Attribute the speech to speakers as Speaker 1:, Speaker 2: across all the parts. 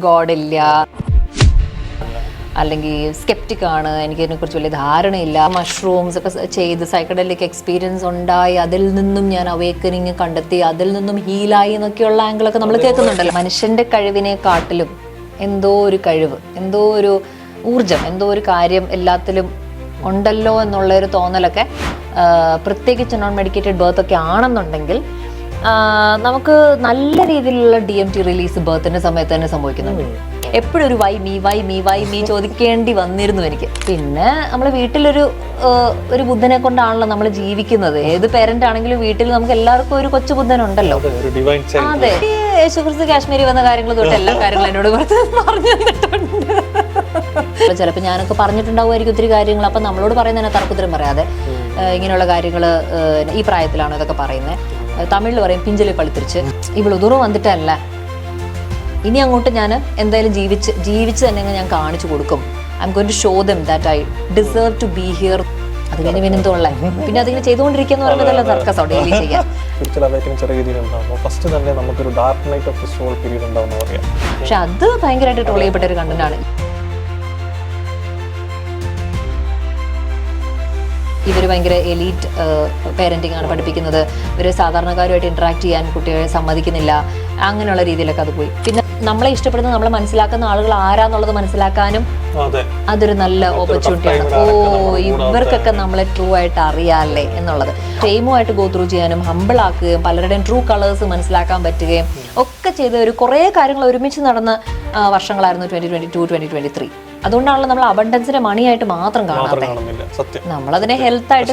Speaker 1: ഗോഡില്ല, അല്ലെങ്കിൽ സ്കെപ്റ്റിക് ആണ്, എനിക്ക് ഇതിനെക്കുറിച്ച് വലിയ ധാരണയില്ല, മഷ്റൂംസ് ഒക്കെ ചെയ്ത് സൈക്കഡലിക് എക്സ്പീരിയൻസ് ഉണ്ടായി അതിൽ നിന്നും ഞാൻ അവേക്കനിങ് കണ്ടെത്തി അതിൽ നിന്നും ഹീലായി എന്നൊക്കെയുള്ള ആംഗിളൊക്കെ നമ്മൾ കേൾക്കുന്നുണ്ടല്ലോ. മനുഷ്യൻ്റെ കഴിവിനെക്കാട്ടിലും എന്തോ ഒരു കഴിവ്, എന്തോ ഒരു ഊർജം, എന്തോ ഒരു കാര്യം എല്ലാത്തിലും ഉണ്ടല്ലോ എന്നുള്ളൊരു തോന്നലൊക്കെ പ്രത്യേകിച്ച് നോൺ മെഡിക്കേറ്റഡ് ബർത്ത് ഒക്കെ ആണെന്നുണ്ടെങ്കിൽ നമുക്ക് നല്ല രീതിയിലുള്ള DMT റിലീസ് ബർത്തിന്റെ സമയത്ത് തന്നെ സംഭവിക്കുന്നുണ്ട്. എപ്പോഴും ഒരു വൈ മീ ചോദിക്കേണ്ടി വന്നിരുന്നു എനിക്ക്. പിന്നെ നമ്മൾ വീട്ടിലൊരു ബുദ്ധനെ കൊണ്ടാണല്ലോ നമ്മൾ ജീവിക്കുന്നത്. ഏത് പേരന്റ് ആണെങ്കിലും വീട്ടിൽ നമുക്ക് എല്ലാവർക്കും ഒരു കൊച്ചു ബുദ്ധനുണ്ടല്ലോ. അതെ, യേശുക്രിസ്തു കാശ്മീരി വന്ന കാര്യങ്ങൾ തൊട്ട് എല്ലാ കാര്യങ്ങളും എന്നോട് പറഞ്ഞു തന്നിട്ടുണ്ട്. ചിലപ്പോൾ ഞാനൊക്കെ പറഞ്ഞിട്ടുണ്ടാവുമായിരിക്കും ഒത്തിരി കാര്യങ്ങൾ. അപ്പം നമ്മളോട് പറയുന്നതിനെ തർക്കുത്തരം പറയാതെ ഇങ്ങനെയുള്ള കാര്യങ്ങൾ ഈ പ്രായത്തിലാണ് ഇതൊക്കെ പറയുന്നത്. തമിഴിൽ പറയും പിഞ്ചിലെ പളിത്തിരിച്ച്. ഇവൾ ദൂരം വന്നിട്ടല്ല, ഇനി അങ്ങോട്ട് ഞാൻ എന്തായാലും ജീവിച്ച് തന്നെ ഞാൻ കാണിച്ചു കൊടുക്കും. I M going to show them that I deserve to be here. അത് കഴിഞ്ഞ് പിന്നെന്തോളെ പിന്നെ അതിങ്ങനെ ചെയ്തുകൊണ്ടിരിക്കുന്ന പറയുമ്പോൾ സർക്കസോ ഡെയിലി ചെയ്യാം. പക്ഷെ അത് ഭയങ്കരമായിട്ട് ട്രോൾ ചെയ്യപ്പെട്ട ഒരു കണ്ടന്റാണ്. ഇവർ ഭയങ്കര എലീറ്റ് പേരൻറ്റിംഗ് ആണ് പഠിപ്പിക്കുന്നത്. ഇവർ സാധാരണക്കാരുമായിട്ട് ഇൻട്രാക്ട് ചെയ്യാൻ കുട്ടികളെ സമ്മതിക്കുന്നില്ല. അങ്ങനെയുള്ള രീതിയിലൊക്കെ അത് പോയി. പിന്നെ നമ്മളെ ഇഷ്ടപ്പെടുന്ന, നമ്മളെ മനസ്സിലാക്കുന്ന ആളുകൾ ആരാന്നുള്ളത് മനസ്സിലാക്കാനും അതൊരു നല്ല ഓപ്പർച്യൂണിറ്റിയാണ്. ഇവർക്കൊക്കെ നമ്മളെ ട്രൂ ആയിട്ട് അറിയാമല്ലേ എന്നുള്ളത്. ഷെയിമുമായിട്ട് ഗോ ത്രൂ ചെയ്യാനും ഹമ്പിൾ ആക്കുകയും പലരുടെയും ട്രൂ കളേഴ്സ് മനസ്സിലാക്കാൻ പറ്റുകയും ഒക്കെ ചെയ്ത ഒരു കുറേ കാര്യങ്ങൾ ഒരുമിച്ച് നടന്ന വർഷങ്ങളായിരുന്നു 2022, 2023. അതുകൊണ്ടാണല്ലോ നമ്മൾ അബണ്ടൻസിനെ മണിയായിട്ട് മാത്രം കാണാത്തത്. നമ്മളതിനെ ഹെൽത്ത് ആയിട്ട്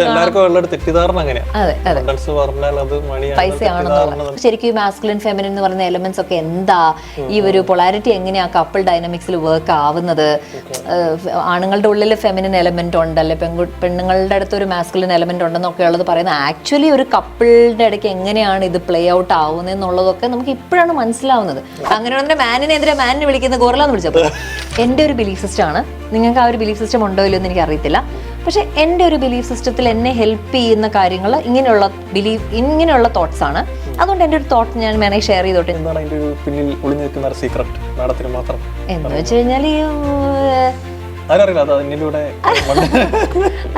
Speaker 1: പൈസയാണെന്നുള്ളത്. ശരിക്കും മാസ്കുലിൻ ഫെമിനിൻ എന്ന് പറയുന്ന എലമെന്റ്സ് ഒക്കെ എന്താ, ഈ ഒരു പൊളാരിറ്റി എങ്ങനെയാ കപ്പിൾ ഡൈനാമിക്സിൽ വർക്ക് ആവുന്നത്, ആണുങ്ങളുടെ ഉള്ളിൽ ഫെമിനിൻ എലമെന്റ് ഉണ്ടല്ലേ, പെണ്ണുങ്ങളുടെ അടുത്ത് ഒരു മാസ്കുലിൻ എലമെന്റ് ഉണ്ടെന്നൊക്കെ ഉള്ളത് പറയുന്നത് ആക്ച്വലി ഒരു കപ്പിളിന്റെ ഇടയ്ക്ക് എങ്ങനെയാണ് ഇത് പ്ലേ ഔട്ട് ആവുന്നത് എന്നുള്ളതൊക്കെ നമുക്ക് ഇപ്പോഴാണ് മനസ്സിലാവുന്നത്. അങ്ങനെയാണെങ്കിൽ മാനിനെ വിളിക്കുന്ന ഗോറിലാന്ന് വിളിച്ചപ്പോൾ എൻ്റെ ഒരു ബിലീഫ് സിസ്റ്റം ആണ്. നിങ്ങൾക്ക് ആ ഒരു ബിലീഫ് സിസ്റ്റം ഉണ്ടോ ഇല്ലയോ എന്ന് എനിക്ക് അറിയത്തില്ല. പക്ഷെ എൻ്റെ ഒരു ബിലീഫ് സിസ്റ്റത്തിൽ എന്നെ ഹെൽപ്പ് ചെയ്യുന്ന കാര്യങ്ങൾ ഇങ്ങനെയുള്ള തോട്ട്സ് ആണ്. അതുകൊണ്ട് എൻ്റെ ഒരു തോട്ട് ഞാൻ വേണമെങ്കിൽ ഷെയർ ചെയ്തോട്ടെ. എന്ന് വെച്ച് കഴിഞ്ഞാൽ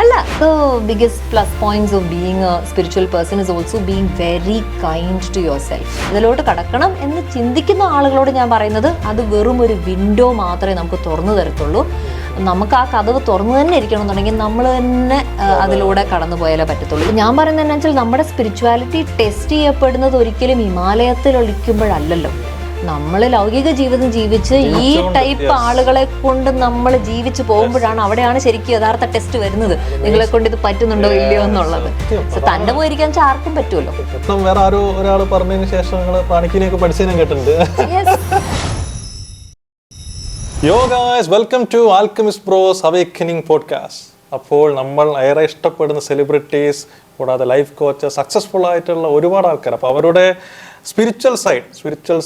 Speaker 1: അല്ല, the biggest plus points of being a spiritual person is also being very kind to yourself. ഇതിലോട്ട് കടക്കണം എന്ന് ചിന്തിക്കുന്ന ആളുകളോട് ഞാൻ പറയുന്നത് അത് വെറും ഒരു വിൻഡോ മാത്രമേ നമുക്ക് തുറന്നു തരത്തുള്ളൂ. നമുക്ക് ആ കതവ് തുറന്നു തന്നെ ഇരിക്കണം എന്നുണ്ടെങ്കിൽ നമ്മൾ തന്നെ അതിലൂടെ കടന്നു പോയാലേ പറ്റത്തുള്ളൂ. ഞാൻ പറയുന്നത് എന്താ വെച്ചാൽ നമ്മുടെ സ്പിരിച്വാലിറ്റി ടെസ്റ്റ് ചെയ്യപ്പെടുന്നത് ഒരിക്കലും ഹിമാലയത്തിൽ ഒളിക്കുമ്പോഴല്ലല്ലോ. നമ്മൾ ലൗകിക ജീവിതം ജീവിച്ച് ഈ ടൈപ്പ് ആളുകളെ കൊണ്ട് നമ്മൾ ജീവിച്ചു പോകുമ്പോഴാണ് അവിടെയാണ് ശരിക്കും യഥാർത്ഥ ടെസ്റ്റ് വരുന്നത്. നിങ്ങളെ കൊണ്ട് ഇത് പറ്റുന്നുണ്ടോ ഇല്ലയോ എന്നുള്ളത്. തന്റെ പോയിരിക്കാൻ ആർക്കും പറ്റുമല്ലോ.
Speaker 2: വേറെ ആരോ ഒരാൾ പറഞ്ഞതിന് ശേഷം പ്രാണിക്കിനെയൊക്കെ പഠിച്ചതിനും കേട്ടിട്ടുണ്ട്. Yo guys, welcome to Alchemist Bros Awakening podcast. അപ്പോൾ നമ്മൾ ഏറെ ഇഷ്ടപ്പെടുന്ന സെലിബ്രിറ്റീസ് കൂടാതെ ലൈഫ് കോച്ച്, സക്സസ്ഫുൾ ആയിട്ടുള്ള ഒരുപാട് ആൾക്കാർ. അപ്പോൾ അവരുടെ സ്പിരിച്വൽ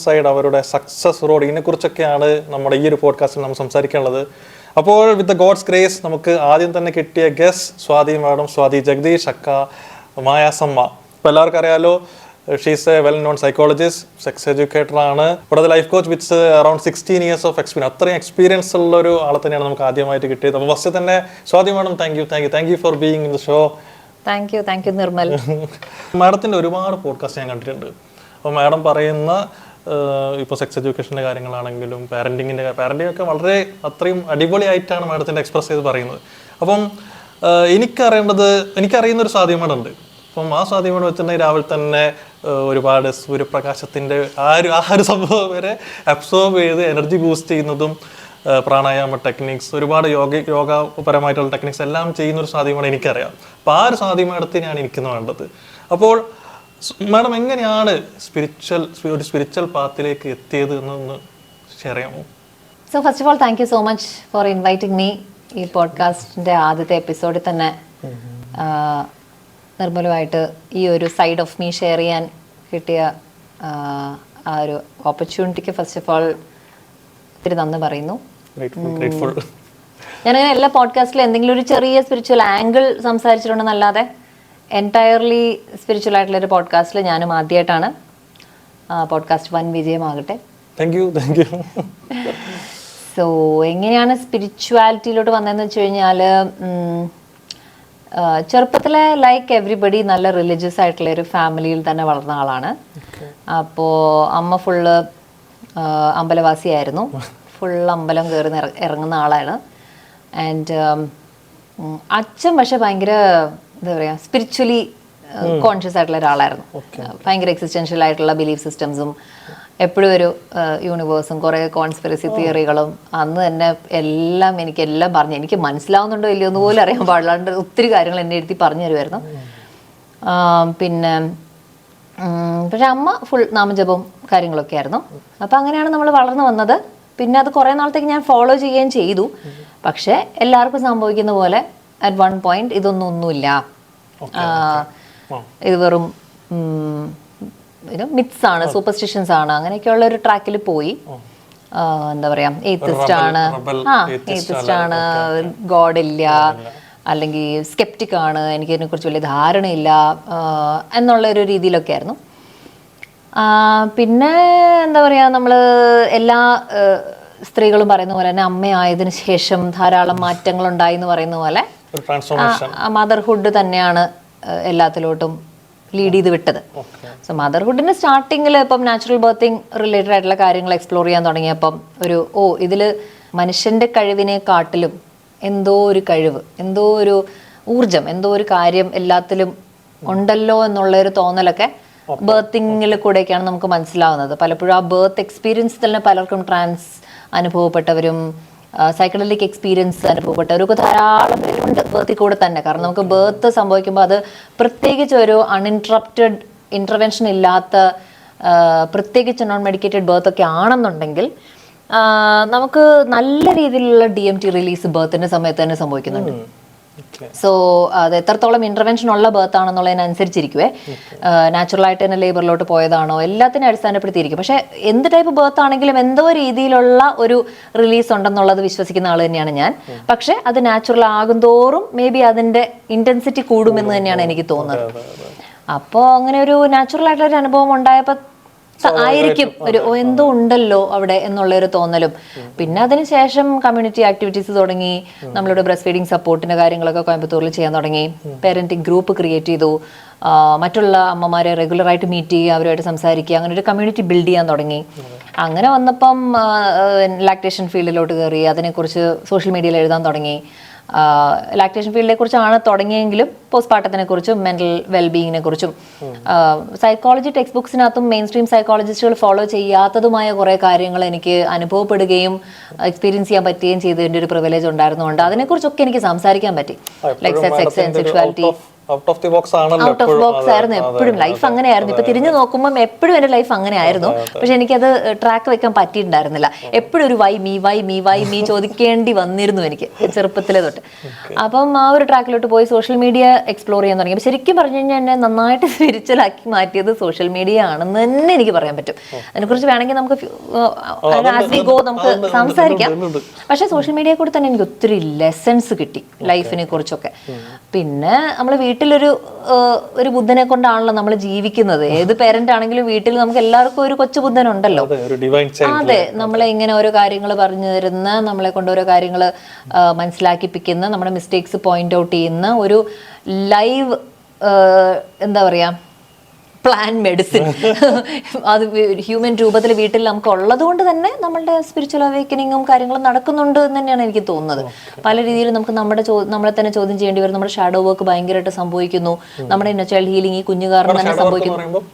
Speaker 2: സൈഡ് അവരുടെ സക്സസ് റോഡ്, ഇതിനെക്കുറിച്ചൊക്കെയാണ് നമ്മുടെ ഈ ഒരു പോഡ്കാസ്റ്റിൽ നമ്മൾ സംസാരിക്കാനുള്ളത്. അപ്പോൾ വിത്ത് ദ ഗോഡ്സ് ഗ്രേസ് നമുക്ക് ആദ്യം തന്നെ കിട്ടിയ ഗസ്റ്റ് സ്വാതി മാഡം, സ്വാതി ജഗദീഷ് അക്ക, മായാസമ്മ. ഇപ്പോൾ എല്ലാവർക്കും അറിയാലോ, she's A well known psychologist, sex educator ആണ്, കൂടാതെ life coach with around 16 years of experience. അത്രയും എക്സ്പീരിയൻസ് ഉള്ള ഒരു ആളെ തന്നെയാണ് നമുക്ക് ആദ്യമായിട്ട് കിട്ടിയത്. അപ്പോൾ ഫസ്റ്റ് തന്നെ Swathi madam, thank you for being in the show.
Speaker 1: Thank you Nirmal.
Speaker 2: മാഡത്തിൻ്റെ ഒരുപാട് പോഡ്കാസ്റ്റ് ഞാൻ കണ്ടിട്ടുണ്ട്. അപ്പോൾ മാഡം പറയുന്ന ഇപ്പോൾ സെക്സ് എഡ്യൂക്കേഷൻ്റെ കാര്യങ്ങളാണെങ്കിലും പാരൻറ്റിങ് ഒക്കെ വളരെ അത്രയും അടിപൊളിയായിട്ടാണ് മാഡത്തിൻ്റെ എക്സ്പ്രസ് ചെയ്ത് പറയുന്നത്. അപ്പം എനിക്കറിയുന്ന ഒരു സാധ്യമാടുണ്ട്. അപ്പം ആ സാധ്യമാട് വെച്ചിട്ടുണ്ടെങ്കിൽ രാവിലെ തന്നെ ഒരുപാട് സൂര്യപ്രകാശത്തിൻ്റെ ആ ഒരു സംഭവം വരെ അബ്സോർബ് ചെയ്ത് എനർജി ബൂസ്റ്റ് ചെയ്യുന്നതും പ്രാണായാമ ടെക്നിക്സ്, ഒരുപാട് യോഗപരമായിട്ടുള്ള ടെക്നിക്സ് എല്ലാം ചെയ്യുന്ന ഒരു സാധ്യമാണ് എനിക്കറിയാം. അപ്പോൾ ആ ഒരു സാധ്യമാടത്തിനാണ് എനിക്കിന്ന് വേണ്ടത്. അപ്പോൾ മാഡം എങ്ങനെയാണ് ഒരു സ്പിരിച്വൽ പാത്തിലേക്ക് എത്തിയത് എന്നൊന്ന് ഷെയർ ചെയ്യാമോ?
Speaker 1: So first of all thank you so much for inviting me. ഈ പോഡ്കാസ്റ്റിൻ്റെ ആദ്യത്തെ എപ്പിസോഡിൽ തന്നെ നിർമ്മലമായിട്ട് ഈ ഒരു സൈഡ് ഓഫ് മീ ഷെയർ ചെയ്യാൻ കിട്ടിയ ആ ഒരു ഓപ്പർച്യൂണിറ്റിക്ക് ഫസ്റ്റ് ഓഫ് ഓൾ ഒത്തിരി നന്ദി പറയുന്നു. ഞാനങ്ങനെ എല്ലാ പോഡ്കാസ്റ്റിലും എന്തെങ്കിലും ഒരു ചെറിയ സ്പിരിച്വൽ ആംഗിൾ സംസാരിച്ചിട്ടുണ്ടെന്നല്ലാതെ എൻറ്റയർലി സ്പിരിച്വൽ ആയിട്ടുള്ളൊരു പോഡ്കാസ്റ്റിൽ ഞാനും ആദ്യമായിട്ടാണ്. പോഡ്കാസ്റ്റ് 1 വിജയമാകട്ടെ.
Speaker 2: Thank you.
Speaker 1: സോ എങ്ങനെയാണ് സ്പിരിച്വാലിറ്റിയിലോട്ട് വന്നതെന്ന് വെച്ച് കഴിഞ്ഞാൽ ചെറുപ്പത്തിലെ ലൈക്ക് എവ്രിബഡി നല്ല റിലീജിയസ് ആയിട്ടുള്ള ഒരു ഫാമിലിയിൽ തന്നെ വളർന്ന ആളാണ്. അപ്പോൾ അമ്മ ഫുള്ള് അമ്പലവാസിയായിരുന്നു. ഫുൾ അമ്പലം കയറി ഇറങ്ങുന്ന ആളാണ്. ആൻഡ് അച്ഛൻ പക്ഷെ ഭയങ്കര എന്താ പറയുക സ്പിരിച്വലി കോൺഷ്യസ് ആയിട്ടുള്ള ഒരാളായിരുന്നു. ഭയങ്കര എക്സിസ്റ്റൻഷ്യൽ ആയിട്ടുള്ള ബിലീഫ് സിസ്റ്റംസും എപ്പോഴും ഒരു യൂണിവേഴ്സും കുറേ കോൺസ്പിറസി തിയറികളും അന്ന് തന്നെ എനിക്കെല്ലാം പറഞ്ഞു. എനിക്ക് മനസ്സിലാവുന്നുണ്ടോ ഇല്ലയോ എന്ന് പോലും അറിയാൻ പാടില്ലാണ്ട് ഒത്തിരി കാര്യങ്ങൾ എന്നെ എഴുതി പറഞ്ഞു തരുമായിരുന്നു. പിന്നെ പക്ഷെ അമ്മ ഫുൾ നാമജപവും കാര്യങ്ങളൊക്കെ ആയിരുന്നു. അപ്പം അങ്ങനെയാണ് നമ്മൾ വളർന്നു വന്നത്. പിന്നെ അത് കുറേ നാളത്തേക്ക് ഞാൻ ഫോളോ ചെയ്യുകയും ചെയ്തു. പക്ഷെ എല്ലാവർക്കും സംഭവിക്കുന്ന പോലെ അറ്റ് വൺ പോയിന്റ് ഒന്നുമില്ല, ഇത് വെറും മിത്സ് ആണ്, സൂപ്പർസ്റ്റിഷൻസ് ആണ്, അങ്ങനെയൊക്കെയുള്ള ഒരു ട്രാക്കിൽ പോയി. എന്താ പറയാ ഏത്തിസ്റ്റ് ആണ്, ഗോഡ് ഇല്ല, അല്ലെങ്കിൽ സ്കെപ്റ്റിക് ആണ്, എനിക്ക് ഇതിനെക്കുറിച്ച് വലിയ ധാരണയില്ല എന്നുള്ളൊരു രീതിയിലൊക്കെ ആയിരുന്നു. പിന്നെ എന്താ പറയുക, നമ്മൾ എല്ലാ സ്ത്രീകളും പറയുന്ന പോലെ തന്നെ അമ്മയായതിനു ശേഷം ധാരാളം മാറ്റങ്ങൾ ഉണ്ടായി എന്ന് പറയുന്ന പോലെ മദർഹുഡ് തന്നെയാണ് എല്ലാത്തിലോട്ടും ലീഡ് ചെയ്ത് വിട്ടത്. സോ മദർഹുഡിന്റെ സ്റ്റാർട്ടിങ്ങിൽ ഇപ്പം നാച്ചുറൽ ബർത്തിങ് റിലേറ്റഡ് ആയിട്ടുള്ള കാര്യങ്ങൾ എക്സ്പ്ലോർ ചെയ്യാൻ തുടങ്ങിയപ്പം ഇതിൽ മനുഷ്യന്റെ കഴിവിനെക്കാട്ടിലും എന്തോ ഒരു കഴിവ്, എന്തോ ഒരു ഊർജം, എന്തോ ഒരു കാര്യം എല്ലാത്തിലും ഉണ്ടല്ലോ എന്നുള്ളൊരു തോന്നലൊക്കെ ബർത്തിങ്ങിൽ കൂടെയൊക്കെയാണ് നമുക്ക് മനസ്സിലാവുന്നത്. പലപ്പോഴും ആ ബർത്ത് എക്സ്പീരിയൻസ് തന്നെ പലർക്കും ട്രാൻസ് അനുഭവപ്പെട്ടവരും സൈക്കഡലിക് എക്സ്പീരിയൻസ് അനുഭവപ്പെട്ടവരൊക്കെ ധാരാളം പേരുണ്ട് ബർത്തിൽ കൂടെ തന്നെ. കാരണം നമുക്ക് ബർത്ത് സംഭവിക്കുമ്പോൾ അത് പ്രത്യേകിച്ച് ഒരു അൺഇൻട്രപ്റ്റഡ് ഇൻ്റർവെൻഷൻ ഇല്ലാത്ത പ്രത്യേകിച്ച് നോൺ മെഡിക്കേറ്റഡ് ബർത്ത് ഒക്കെ ആണെന്നുണ്ടെങ്കിൽ നമുക്ക് നല്ല രീതിയിലുള്ള DMT റിലീസ് ബർത്തിൻ്റെ സമയത്ത് തന്നെ സംഭവിക്കുന്നുണ്ട്. സോ അത് എത്രത്തോളം ഇന്റർവെൻഷൻ ഉള്ള ബർത്ത് ആണെന്നുള്ളതിനനുസരിച്ചിരിക്കുവേ, നാച്ചുറലായിട്ട് തന്നെ ലേബറിലോട്ട് പോയതാണോ എല്ലാത്തിനും അടിസ്ഥാനപ്പെടുത്തിയിരിക്കും. പക്ഷെ എന്ത് ടൈപ്പ് ബർത്ത് ആണെങ്കിലും എന്തോ രീതിയിലുള്ള ഒരു റിലീസ് ഉണ്ടെന്നുള്ളത് വിശ്വസിക്കുന്ന ആൾ തന്നെയാണ് ഞാൻ. പക്ഷെ അത് നാച്ചുറൽ ആകും തോറും മേ ബി അതിന്റെ ഇന്റൻസിറ്റി കൂടുമെന്ന് തന്നെയാണ് എനിക്ക് തോന്നുന്നത്. അപ്പോൾ അങ്ങനെ ഒരു നാച്ചുറൽ ആയിട്ടുള്ള ഒരു അനുഭവം ഉണ്ടായപ്പോൾ ആയിരിക്കും എന്തോ ഉണ്ടല്ലോ അവിടെ എന്നുള്ളൊരു തോന്നലും. പിന്നെ അതിനുശേഷം കമ്മ്യൂണിറ്റി ആക്ടിവിറ്റീസ് തുടങ്ങി, നമ്മളുടെ ബ്രസ്റ്റ് ഫീഡിങ് സപ്പോർട്ടിന്റെ കാര്യങ്ങളൊക്കെ കോയമ്പത്തൂരിൽ ചെയ്യാൻ തുടങ്ങി. പേരന്റിങ് ഗ്രൂപ്പ് ക്രിയേറ്റ് ചെയ്തു, മറ്റുള്ള അമ്മമാരെ റെഗുലറായിട്ട് മീറ്റ് ചെയ്യുക, അവരുമായിട്ട് സംസാരിക്കുക, അങ്ങനെ ഒരു കമ്മ്യൂണിറ്റി ബിൽഡ് ചെയ്യാൻ തുടങ്ങി. അങ്ങനെ വന്നപ്പം ലാക്ടേഷൻ ഫീൽഡിലോട്ട് കയറി, അതിനെക്കുറിച്ച് സോഷ്യൽ മീഡിയയിൽ എഴുതാൻ തുടങ്ങി. ലാക്ടേഷൻ ഫീൽഡിനെ കുറിച്ചാണ് തുടങ്ങിയെങ്കിലും പോസ്റ്റ്പാർട്ടത്തിനെ കുറിച്ചും മെന്റൽ വെൽബീയിങ്ങിനെ കുറിച്ചും സൈക്കോളജി ടെക്സ്റ്റ് ബുക്സിനകത്തും മെയിൻ സ്ട്രീം സൈക്കോളജിസ്റ്റുകൾ ഫോളോ ചെയ്യാത്തതുമായ കുറേ കാര്യങ്ങൾ എനിക്ക് അനുഭവപ്പെടുകയും എക്സ്പീരിയൻസ് ചെയ്യാൻ പറ്റുകയും ചെയ്തതിൻ്റെ ഒരു പ്രിവിലേജ് ഉണ്ടായിരുന്നുകൊണ്ട് അതിനെക്കുറിച്ചൊക്കെ എനിക്ക് സംസാരിക്കാൻ പറ്റി. Like sex and sexuality out of box ആയിരുന്നു എപ്പോഴും. ലൈഫ് അങ്ങനെയായിരുന്നു. ഇപ്പൊ തിരിഞ്ഞു നോക്കുമ്പോൾ എപ്പോഴും എന്റെ ലൈഫ് അങ്ങനെ ആയിരുന്നു. പക്ഷെ എനിക്കത് ട്രാക്ക് വെക്കാൻ പറ്റിയിട്ടുണ്ടായിരുന്നില്ല. എപ്പോഴും ഒരു വൈ മീ ചോദിക്കേണ്ടി വന്നിരുന്നു എനിക്ക് ചെറുപ്പത്തിലെ തൊട്ട്. അപ്പം ആ ഒരു ട്രാക്കിലോട്ട് പോയി സോഷ്യൽ മീഡിയ എക്സ്പ്ലോർ ചെയ്യാൻ തുടങ്ങി. ശരിക്കും പറഞ്ഞു കഴിഞ്ഞാൽ എന്നെ നന്നായിട്ട് സ്പിരിച്വലാക്കി മാറ്റിയത് സോഷ്യൽ മീഡിയ ആണെന്ന് തന്നെ എനിക്ക് പറയാൻ പറ്റും. അതിനെക്കുറിച്ച് വേണമെങ്കിൽ നമുക്ക് നമുക്ക് സംസാരിക്കാം. പക്ഷെ സോഷ്യൽ മീഡിയയെ കൂടി തന്നെ എനിക്ക് ഒത്തിരി ലെസൺസ് കിട്ടി ലൈഫിനെ കുറിച്ചൊക്കെ. പിന്നെ നമ്മൾ ഒരു ബുദ്ധനെ കൊണ്ടാണല്ലോ നമ്മൾ ജീവിക്കുന്നത്. ഏത് പേരന്റ് ആണെങ്കിലും വീട്ടിൽ നമുക്ക് എല്ലാവർക്കും ഒരു കൊച്ചു ബുദ്ധൻ ഉണ്ടല്ലോ. അതെ, നമ്മളെ ഇങ്ങനെ ഓരോ കാര്യങ്ങൾ പറഞ്ഞു തരുന്ന, നമ്മളെ കൊണ്ട് ഓരോ കാര്യങ്ങൾ മനസ്സിലാക്കിപ്പിക്കുന്ന, നമ്മുടെ മിസ്റ്റേക്സ് പോയിന്റ് ഔട്ട് ചെയ്യുന്ന ഒരു ലൈവ് എന്താ പറയാ പ്ലാൻ മെഡിസിൻ അത് ഹ്യൂമൻ രൂപത്തിൽ വീട്ടിൽ നമുക്ക് ഉള്ളത് കൊണ്ട് തന്നെ നമ്മളുടെ സ്പിരിച്വൽ അവേക്കനിങ്ങും കാര്യങ്ങളും നടക്കുന്നുണ്ട് എന്ന് തന്നെയാണ് എനിക്ക് തോന്നുന്നത്. പല രീതിയിലും നമുക്ക് നമ്മളെ തന്നെ ചോദ്യം ചെയ്യേണ്ടി വരും. നമ്മുടെ ഷാഡോ വർക്ക് ഭയങ്കരമായിട്ട് സംഭവിക്കുന്നു. നമ്മുടെ ഇന്നർ ചൈൽഡ് ഹീലിംഗ് ഈ കുഞ്ഞു കാരണം തന്നെ സംഭവിക്കുന്നു.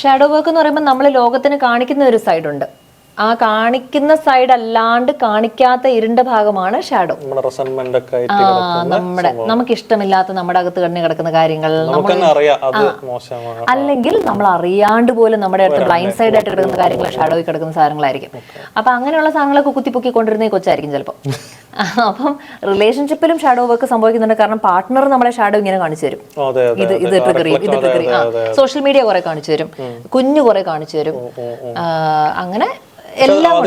Speaker 1: ഷാഡോ വർക്ക് എന്ന് പറയുമ്പോൾ നമ്മൾ ലോകത്തിന് കാണിക്കുന്ന ഒരു സൈഡ് ഉണ്ട്. ആ കാണിക്കുന്ന സൈഡ് അല്ലാണ്ട് കാണിക്കാത്ത ഇരുണ്ട ഭാഗമാണ് ഷാഡോ. നമുക്ക് ഇഷ്ടമില്ലാത്ത നമ്മുടെ അകത്ത് കണ്ണി കിടക്കുന്ന കാര്യങ്ങൾ, അല്ലെങ്കിൽ നമ്മൾ അറിയാണ്ട് പോലും നമ്മുടെ അടുത്ത് ബ്ലൈൻഡ് സൈഡ് ആയിട്ട് കിടക്കുന്ന കാര്യങ്ങൾ ഷാഡോയിൽ കിടക്കുന്ന സാധനങ്ങളായിരിക്കും. അപ്പൊ അങ്ങനെയുള്ള സാധനങ്ങളൊക്കെ കുത്തിപ്പൊക്കിക്കൊണ്ടിരുന്ന കൊച്ചായിരിക്കും ചിലപ്പോൾ. അപ്പം റിലേഷൻഷിപ്പിലും ഷാഡോ വർക്ക് സംഭവിക്കുന്നുണ്ട്. കാരണം പാർട്ട്ണർ നമ്മളെ ഷാഡോ ഇങ്ങനെ കാണിച്ചു തരും. ഇത് ട്രിഗർ ചെയ്യും. സോഷ്യൽ മീഡിയ കുറെ കാണിച്ചു തരും, കുഞ്ഞു കുറെ കാണിച്ചു തരും. അങ്ങനെ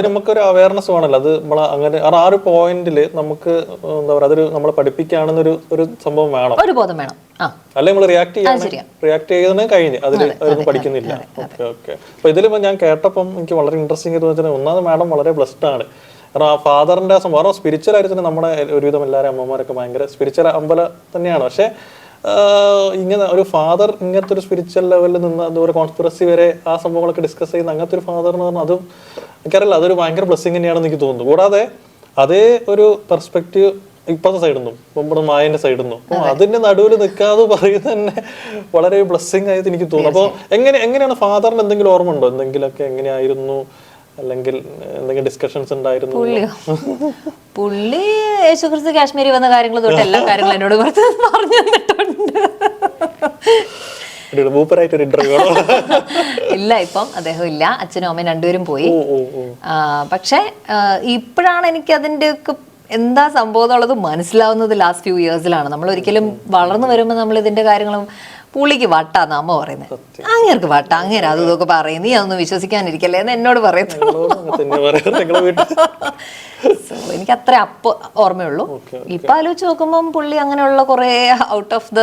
Speaker 2: നമുക്കൊരു അവയർനെസ് വേണല്ലോ. അത് നമ്മളെ അങ്ങനെ ആ ഒരു പോയിന്റില് നമുക്ക് എന്താ പറയുക, അതൊരു നമ്മളെ പഠിപ്പിക്കുകയാണെന്നൊരു സംഭവം വേണം,
Speaker 1: ഒരു ബോധം വേണം.
Speaker 2: അല്ലെങ്കിൽ നമ്മൾ റിയാക്ട് ചെയ്യുന്നത് കഴിഞ്ഞ് അതിൽ അവരൊന്നും പഠിക്കുന്നില്ല. Okay okay. അപ്പൊ ഇതിലിപ്പോ ഞാൻ കേട്ടപ്പം എനിക്ക് വളരെ ഇൻട്രസ്റ്റിംഗ് ആയിട്ട് വെച്ചാൽ ഒന്നാമത് മാഡം വളരെ ബ്ലെസ്ഡ് ആണ്. കാരണം ആ ഫാദറിന്റെ വേറെ സ്പിരിച്വൽ ആയിട്ട് തന്നെ നമ്മുടെ ഒരുവിധം എല്ലാവരും അമ്മമാരൊക്കെ ഭയങ്കര സ്പിരിച്വൽ അമ്പലം തന്നെയാണ്. പക്ഷെ ഇങ്ങനെ ഒരു ഫാദർ ഇങ്ങനത്തെ ഒരു സ്പിരിച്വൽ ലെവലിൽ നിന്ന് അതുപോലെ കോൺസ്പിറസി വരെ ആ സംഭവങ്ങളൊക്കെ ഡിസ്കസ് ചെയ്യുന്ന അങ്ങനത്തെ ഒരു ഫാദർ എന്ന് പറഞ്ഞാൽ അതും എനിക്കറിയില്ല, അതൊരു ഭയങ്കര ബ്ലെസ്സിങ് തന്നെയാണെന്ന് എനിക്ക് തോന്നുന്നു. കൂടാതെ അതേ ഒരു പെർസ്പെക്റ്റീവ് ഇപ്പോഴത്തെ സൈഡിൽ നിന്നും നമ്മുടെ മായന്റെ സൈഡിൽ നിന്നും അപ്പോൾ അതിന്റെ നടുവിൽ നിൽക്കാതെ പറയുന്നത് തന്നെ വളരെ ബ്ലെസ്സിങ് ആയിട്ട് എനിക്ക് തോന്നുന്നു. അപ്പോൾ എങ്ങനെയാണ് ഫാദറിന് എന്തെങ്കിലും ഓർമ്മ ഉണ്ടോ? എന്തെങ്കിലുമൊക്കെ എങ്ങനെയായിരുന്നു, അല്ലെങ്കിൽ എന്തെങ്കിലും ഡിസ്കഷൻസ് ഉണ്ടായിരുന്നു?
Speaker 1: പുള്ളി യേശുക്രിസ്തു കാശ്മീരി വന്ന കാര്യങ്ങൾ തൊട്ട് എല്ലാ കാര്യങ്ങളും എന്നോട് പറഞ്ഞു തന്നിട്ടുണ്ട്. ഇല്ല, ഇപ്പം അദ്ദേഹം ഇല്ല, അച്ഛനും അമ്മയും രണ്ടുപേരും പോയി. പക്ഷെ ഇപ്പോഴാണ് എനിക്ക് അതിന്റെ ഒക്കെ എന്താ സംഭവം എന്നുള്ളത് മനസ്സിലാവുന്നത് ലാസ്റ്റ് ഫ്യൂ ഇയേഴ്സിലാണ്. നമ്മൾ ഒരിക്കലും വളർന്നു വരുമ്പോൾ നമ്മൾ ഇതിന്റെ കാര്യങ്ങളും പുള്ളിക്ക് വട്ടാന്ന് അമ്മ പറയുന്നത്, അങ്ങേർക്ക് വട്ട, അങ്ങേര് അതും ഇതൊക്കെ പറയും, നീ അതൊന്നും വിശ്വസിക്കാനിരിക്കല്ലേ എന്ന് എന്നോട് പറയത്തുള്ളൂ. സോ എനിക്ക് അത്ര ഓർമ്മയുള്ളൂ. ഇപ്പൊ ആലോചിച്ച് നോക്കുമ്പോൾ പുള്ളി അങ്ങനെയുള്ള കുറെ out of the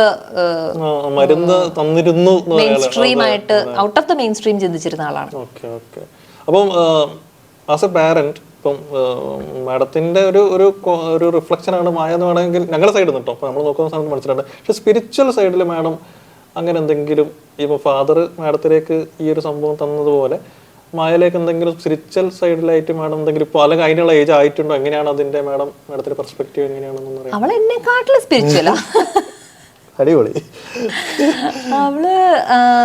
Speaker 1: mainstream ആയിട്ട് out of the mainstream ചിന്തിച്ചിരുന്ന ആളാണ്.
Speaker 2: അപ്പം ആസ് എ പാരന്റ് ഇപ്പം മാഡത്തിന്റെ ഒരു റിഫ്ലക്ഷൻ ആണ് മായ എന്ന് വേണമെങ്കിൽ ഞങ്ങളുടെ സൈഡിൽ നിന്ന് കേട്ടോ. അപ്പൊ നമ്മൾ നോക്കുന്ന സമയത്ത് മനസ്സിലുണ്ട്. പക്ഷെ സ്പിരിച്വൽ സൈഡിൽ മാഡം അങ്ങനെ എന്തെങ്കിലും ഇപ്പൊ ഫാദർ മാഡത്തിലേക്ക് ഈ ഒരു സംഭവം തന്നതുപോലെ മായയിലേക്ക് എന്തെങ്കിലും സ്പിരിച്വൽ സൈഡിലായിട്ട് മാഡം എന്തെങ്കിലും ഇപ്പോൾ അല്ലെങ്കിൽ അതിനുള്ള ഏജ് ആയിട്ടുണ്ടോ? എങ്ങനെയാണ് അതിന്റെ മാഡത്തിന്റെ പെർസ്പെക്റ്റീവ് എങ്ങനെയാണെന്ന് പറയാം.
Speaker 1: അവൾ എന്നെക്കാട്ടിലും സ്പിരിച്വലാ.
Speaker 2: അടിപൊളി.
Speaker 1: അവള്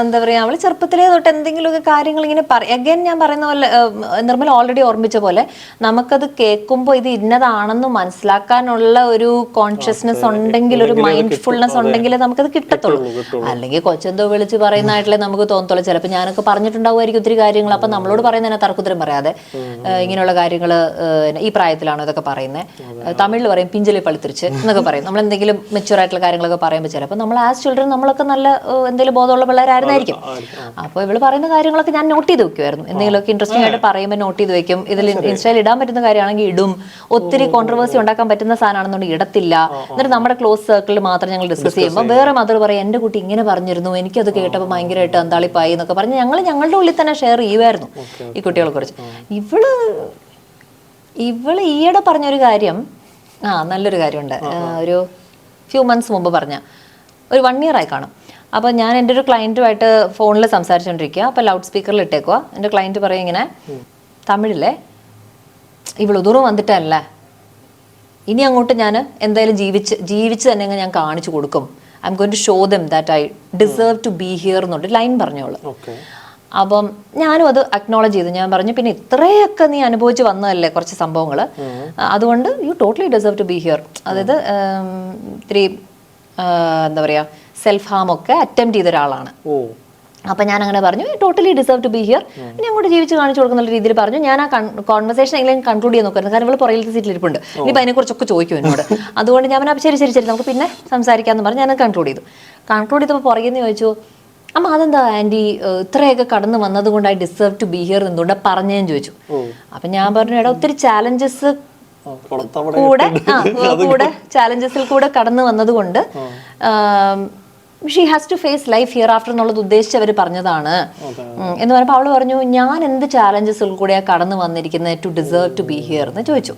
Speaker 1: എന്താ പറയാ, അവള് ചെറുപ്പത്തിലേ തൊട്ട് എന്തെങ്കിലുമൊക്കെ കാര്യങ്ങൾ ഇങ്ങനെ അഗൈൻ ഞാൻ പറയുന്ന പോലെ നിർമ്മല ഓൾറെഡി ഓർമ്മിച്ച പോലെ നമുക്കത് കേൾക്കുമ്പോൾ ഇത് ഇന്നതാണെന്ന് മനസ്സിലാക്കാനുള്ള ഒരു കോൺഷ്യസ്നെസ് ഉണ്ടെങ്കിൽ, ഒരു മൈൻഡ്ഫുൾനെസ് ഉണ്ടെങ്കിൽ നമുക്കത് കിട്ടത്തുള്ളൂ. അല്ലെങ്കിൽ കൊച്ചെന്തോ വിളിച്ച് പറയുന്നതായിട്ടല്ലേ നമുക്ക് തോന്നത്തുള്ളൂ. ചിലപ്പോൾ ഞാനൊക്കെ പറഞ്ഞിട്ടുണ്ടാവുമായിരിക്കും ഒത്തിരി കാര്യങ്ങൾ. അപ്പം നമ്മളോട് പറയുന്നതിനെ തർക്കുത്തരം പറയാതെ ഇങ്ങനെയുള്ള കാര്യങ്ങൾ ഈ പ്രായത്തിലാണോ ഇതൊക്കെ പറയുന്നത്, തമിഴിൽ പറയും പിഞ്ചിലെ പളിത്തിരിച്ച് എന്നൊക്കെ പറയും. നമ്മൾ എന്തെങ്കിലും മെച്യൂർ ആയിട്ടുള്ള കാര്യങ്ങളൊക്കെ പറയുമ്പോൾ ചിലപ്പോൾ നമ്മൾ ആസ് ചിൽഡ്രൻ നമ്മളൊക്കെ നല്ല എന്തെങ്കിലും ബോധമുള്ള പിള്ളേരായിരുന്നായിരിക്കും. അപ്പോൾ ഇവള് പറയുന്ന കാര്യങ്ങളൊക്കെ ഞാൻ നോട്ട് ചെയ്ത് വെക്കുമായിരുന്നു. എന്തെങ്കിലുമൊക്കെ ഇൻട്രസ്റ്റിംഗ് ആയിട്ട് പറയുമ്പോൾ നോട്ട് ചെയ്ത് വെക്കും. ഇതിൽ ഇൻസ്റ്റയിൽ ഇടാൻ പറ്റുന്ന കാര്യമാണെങ്കിൽ ഇടും. ഒത്തിരി കോൺട്രവേഴ്സി ഉണ്ടാക്കാൻ പറ്റുന്ന സാധനമാണെന്നുണ്ടെങ്കിൽ ഇടത്തില്ല. എന്നിട്ട് നമ്മുടെ ക്ലോസ് സർക്കിളിൽ മാത്രം ഞങ്ങൾ ഡിസ്കസ് ചെയ്യുമ്പോൾ വേറെ മദർ പറയും എൻ്റെ കുട്ടി ഇങ്ങനെ പറഞ്ഞിരുന്നു, എനിക്കത് കേട്ടപ്പോൾ ഭയങ്കരമായിട്ട് അന്താളിപ്പായി എന്നൊക്കെ പറഞ്ഞ് ഞങ്ങളുടെ ഉള്ളിൽ തന്നെ ഷെയർ ചെയ്യുമായിരുന്നു ഈ കുട്ടികളെ കുറിച്ച്. ഇവള് ഈയിടെ പറഞ്ഞൊരു കാര്യം, നല്ലൊരു കാര്യമുണ്ട്. ഒരു ഫ്യൂ മന്ത്സ് മുമ്പ് പറഞ്ഞ ഒരു 1 year ആയി കാണും. അപ്പോൾ ഞാൻ എൻ്റെ ഒരു ക്ലയൻറ്റുമായിട്ട് ഫോണിൽ സംസാരിച്ചുകൊണ്ടിരിക്കുക. അപ്പോൾ ലൗഡ് സ്പീക്കറിൽ ഇട്ടേക്കുക. എൻ്റെ ക്ലയൻറ്റ് പറയും ഇങ്ങനെ, തമിഴിലെ ഇവൾ ദൂരം വന്നിട്ടല്ല, ഇനി അങ്ങോട്ട് ഞാൻ എന്തായാലും ജീവിച്ച് തന്നെ ഞാൻ കാണിച്ചു കൊടുക്കും. I M going to show them that I deserve to be here എന്നൊരു ലൈൻ പറഞ്ഞോളൂ. അപ്പം ഞാനും അത് അക്നോളജ് ചെയ്തു. ഞാൻ പറഞ്ഞു പിന്നെ ഇത്രയൊക്കെ നീ അനുഭവിച്ച് വന്നതല്ലേ കുറച്ച് സംഭവങ്ങൾ, അതുകൊണ്ട് you totally deserve to be here. അതായത് ഇത്തിരി എന്താ പറയുക സെൽഫ് ഹാം ഒക്കെ അറ്റംപ്റ്റ് ചെയ്ത ഒരാളാണ്. അപ്പം ഞാൻ അങ്ങനെ പറഞ്ഞു totally deserve to be here, ഇനി അങ്ങോട്ട് ജീവിച്ച് കാണിച്ചു കൊടുക്കുന്ന രീതിയിൽ പറഞ്ഞു. ഞാൻ ആ കോൺവെർസേഷൻ എങ്കിലും കൺക്ലൂഡ് ചെയ്യാൻ നോക്കുന്നത്, കാരണം ഇവൾ പുറകിലത്തെ സീറ്റിലിരിപ്പുണ്ട്. ഇനിയിപ്പോൾ അതിനെക്കുറിച്ചൊക്കെ ചോദിക്കും എന്നോട്. അതുകൊണ്ട് ഞാൻ പറഞ്ഞു ശരി ശരി ശരി നമുക്ക് പിന്നെ സംസാരിക്കാമെന്ന് പറഞ്ഞ് ഞാൻ കൺക്ലൂഡ് ചെയ്തപ്പോൾ പുറകിൽ നിന്ന് ചോദിച്ചു, അമ്മ അതെന്താ ആൻറ്റി ഇത്രയൊക്കെ കടന്നു വന്നത് കൊണ്ട് I deserve to be here എന്തുകൊണ്ട് പറഞ്ഞേന്ന് ചോദിച്ചു. അപ്പം ഞാൻ പറഞ്ഞു എടാ ഒത്തിരി ചാലഞ്ചസ് കൂടെ ചാലഞ്ചസിൽ കൂടെ കടന്നു വന്നതുകൊണ്ട് she has to face life here after എന്നുള്ളത് ഉദ്ദേശിച്ച് അവർ പറഞ്ഞതാണ് എന്ന് പറഞ്ഞപ്പോൾ അവൾ പറഞ്ഞു ഞാൻ എന്ത് ചാലഞ്ചസിൽ കൂടെയാണ് കടന്നു വന്നിരിക്കുന്നത് to deserve to be here എന്ന് ചോദിച്ചു.